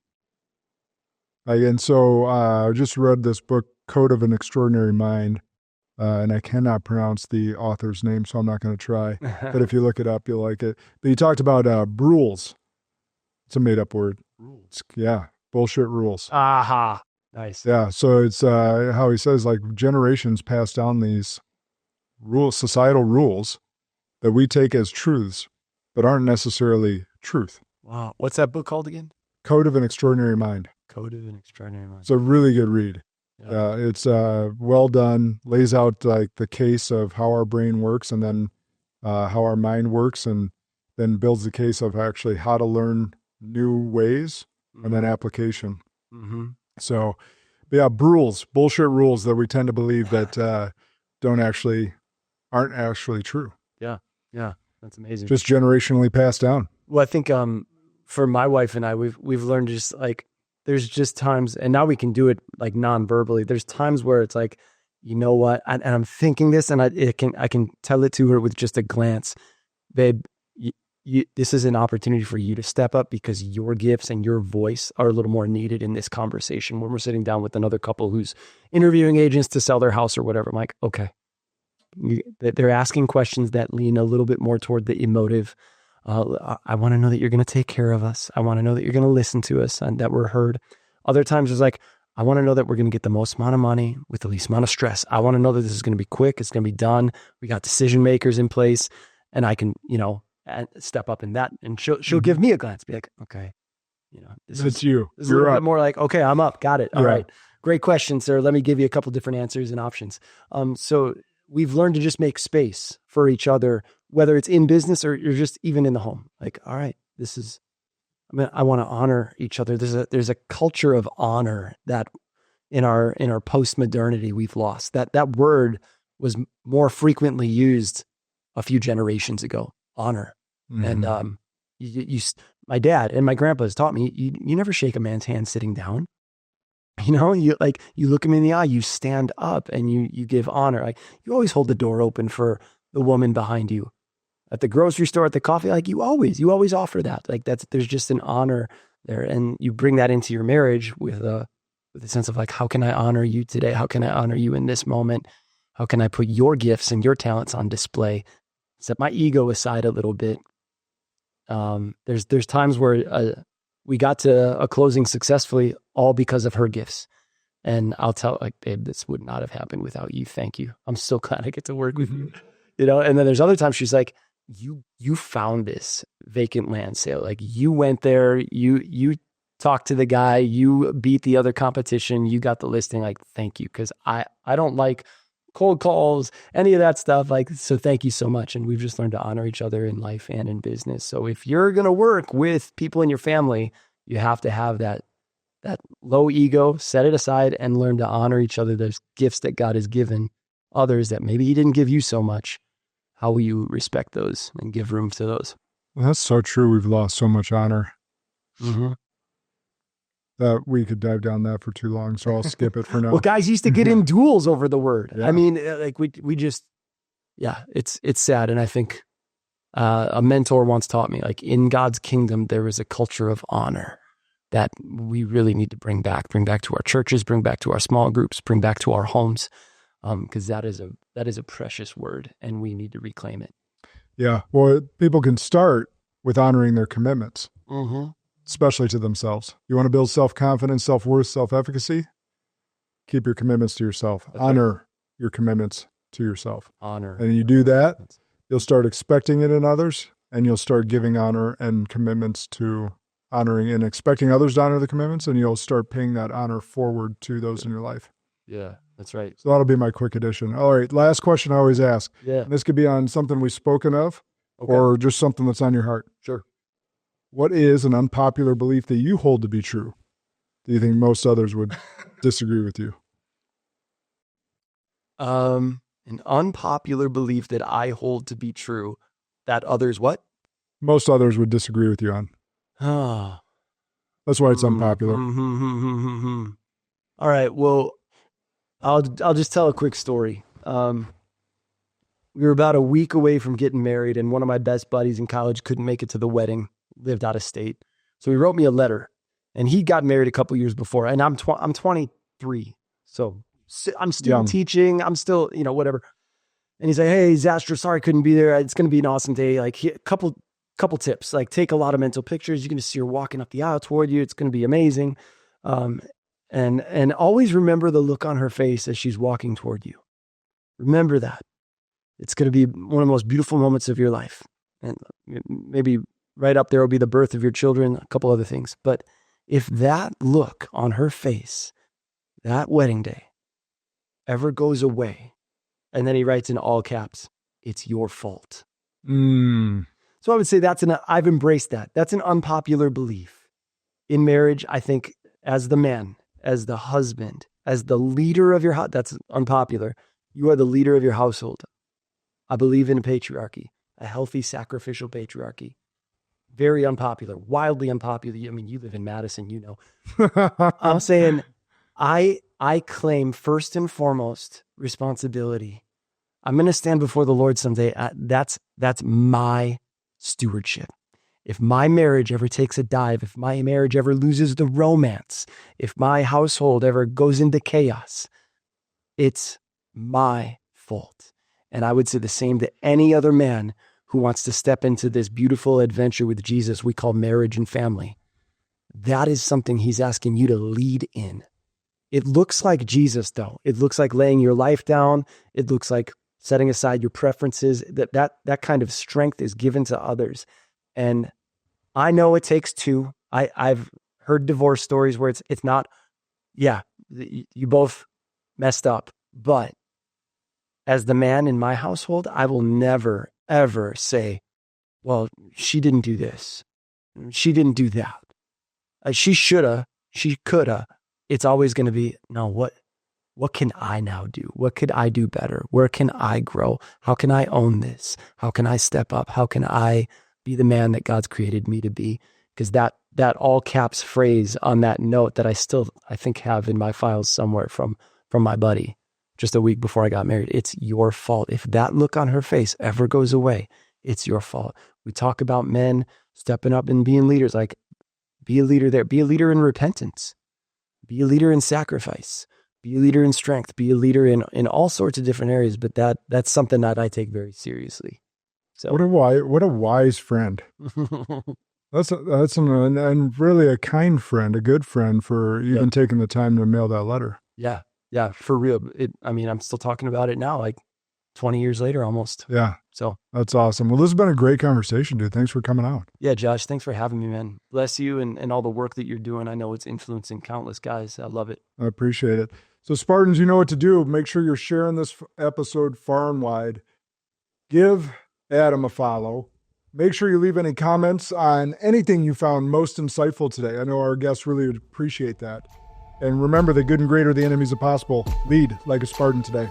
And so I just read this book, Code of an Extraordinary Mind, and I cannot pronounce the author's name, so I'm not going to try. But if you look it up, you'll like it. But he talked about rules. It's a made-up word. Rules. Yeah, bullshit rules. Aha. Nice. Yeah, so it's how he says, like, generations pass down these rules, societal rules that we take as truths, but aren't necessarily truth. Wow. What's that book called again? Code of an Extraordinary Mind. Code of an Extraordinary Mind. It's a really good read. Yeah. It's well done, lays out like the case of how our brain works and then how our mind works, and then builds the case of actually how to learn new ways and then application. Mm-hmm. So, yeah, rules, bullshit rules that we tend to believe that aren't actually true. Yeah. Yeah. That's amazing. Just generationally passed down. Well, I think for my wife and I, we've learned just like, there's just times, and now we can do it like non-verbally. There's times where it's like, you know what, and I'm thinking this, and I can tell it to her with just a glance, babe. This is an opportunity for you to step up, because your gifts and your voice are a little more needed in this conversation when we're sitting down with another couple who's interviewing agents to sell their house or whatever. I'm like, okay, they're asking questions that lean a little bit more toward the emotive. I want to know that you're going to take care of us. I want to know that you're going to listen to us and that we're heard. Other times it's like, I want to know that we're going to get the most amount of money with the least amount of stress. I want to know that this is going to be quick. It's going to be done. We got decision makers in place, and I can, step up in that. And she'll give me a glance, be like, okay, this is you. This is a little bit more like, okay, I'm up. Got it. All right. Great question, sir. Let me give you a couple different answers and options. So we've learned to just make space for each other, whether it's in business or you're just even in the home. Like, all right, I want to honor each other. There's a culture of honor that in our post-modernity we've lost. That word was more frequently used a few generations ago, honor. Mm-hmm. And my dad and my grandpa has taught me, you never shake a man's hand sitting down. You look him in the eye, you stand up, and you give honor. Like, you always hold the door open for the woman behind you. At the grocery store, at the coffee, like you always offer that. Like, there's just an honor there. And you bring that into your marriage with a sense of like, how can I honor you today? How can I honor you in this moment? How can I put your gifts and your talents on display? Set my ego aside a little bit. There's times where we got to a closing successfully all because of her gifts. And I'll tell, like, babe, this would not have happened without you. Thank you. I'm so glad I get to work with you. And then there's other times she's like, you found this vacant land sale. Like, you went there, you talked to the guy, you beat the other competition, you got the listing. Like, thank you. Cause I don't like cold calls, any of that stuff. Like, so thank you so much. And we've just learned to honor each other in life and in business. So if you're going to work with people in your family, you have to have that low ego, set it aside, and learn to honor each other. There's gifts that God has given others that maybe he didn't give you so much. How will you respect those and give room to those? Well, that's so true. We've lost so much honor. Mm-hmm. That we could dive down that for too long, so I'll skip it for now. Well, guys used to get in duels over the word. Yeah. I mean, like we just, it's sad. And I think a mentor once taught me, like, in God's kingdom, there is a culture of honor that we really need to bring back to our churches, bring back to our small groups, bring back to our homes. Because that is a precious word, and we need to reclaim it. Yeah. Well, people can start with honoring their commitments. Mm-hmm. especially to themselves. You want to build self-confidence, self-worth, self-efficacy? Keep your commitments to yourself. Honor your commitments to yourself. Honor. And you do that, you'll start expecting it in others, and you'll start giving honor and commitments to honoring and expecting others to honor the commitments, and you'll start paying that honor forward to those in your life. Yeah, that's right. So that'll be my quick addition. All right, last question I always ask. Yeah. And this could be on something we've spoken of or just something that's on your heart. Sure. What is an unpopular belief that you hold to be true? Do you think most others would disagree with you? An unpopular belief that I hold to be true that others what? Most others would disagree with you on. Oh. That's why it's unpopular. All right. Well, I'll just tell a quick story. We were about a week away from getting married, and one of my best buddies in college couldn't make it to the wedding, lived out of state. So he wrote me a letter, and he got married a couple years before, and I'm 23. So I'm still Young. teaching. I'm still, whatever. And he's like, hey, Zastrow, sorry I couldn't be there. It's going to be an awesome day. Like a couple tips, like take a lot of mental pictures. You're going to see her walking up the aisle toward you. It's going to be amazing. And always remember the look on her face as she's walking toward you. Remember that. It's going to be one of the most beautiful moments of your life. And maybe right up there will be the birth of your children, a couple other things. But if that look on her face, that wedding day, ever goes away, and then he writes in all caps, it's your fault. So I would say I've embraced that. That's an unpopular belief. In marriage, I think as the man, as the husband, as the leader of your house, that's unpopular. You are the leader of your household. I believe in a patriarchy, a healthy sacrificial patriarchy. Very unpopular, wildly unpopular. I mean, you live in Madison, you know. I'm saying I claim first and foremost responsibility. I'm going to stand before the Lord someday. That's my stewardship. If my marriage ever takes a dive, if my marriage ever loses the romance, if my household ever goes into chaos, it's my fault. And I would say the same to any other man who wants to step into this beautiful adventure with Jesus we call marriage and family. That is something he's asking you to lead in. It looks like Jesus, though. It looks like laying your life down. It looks like setting aside your preferences. That kind of strength is given to others. And I know it takes two. I've heard divorce stories where it's not, you both messed up. But as the man in my household, I will never, ever say, well, she didn't do this. She didn't do that. She shoulda, she coulda. It's always going to be, no, what can I now do? What could I do better? Where can I grow? How can I own this? How can I step up? How can I be the man that God's created me to be? Because that all caps phrase on that note that I think have in my files somewhere from my buddy just a week before I got married. It's your fault. If that look on her face ever goes away, it's your fault. We talk about men stepping up and being leaders. Like, be a leader there. Be a leader in repentance. Be a leader in sacrifice. Be a leader in strength. Be a leader in all sorts of different areas. But that's something that I take very seriously. So what a wise friend. That's and really a kind friend, a good friend for even taking the time to mail that letter. Yeah, for real. I'm still talking about it now, like 20 years later almost. Yeah. So that's awesome. Well, this has been a great conversation, dude. Thanks for coming out. Yeah, Josh, thanks for having me, man. Bless you and all the work that you're doing. I know it's influencing countless guys. I love it. I appreciate it. So Spartans, you know what to do. Make sure you're sharing this episode far and wide. Give Adam a follow. Make sure you leave any comments on anything you found most insightful today. I know our guests really would appreciate that. And remember, the good and greater the enemies of possible. Lead like a Spartan today.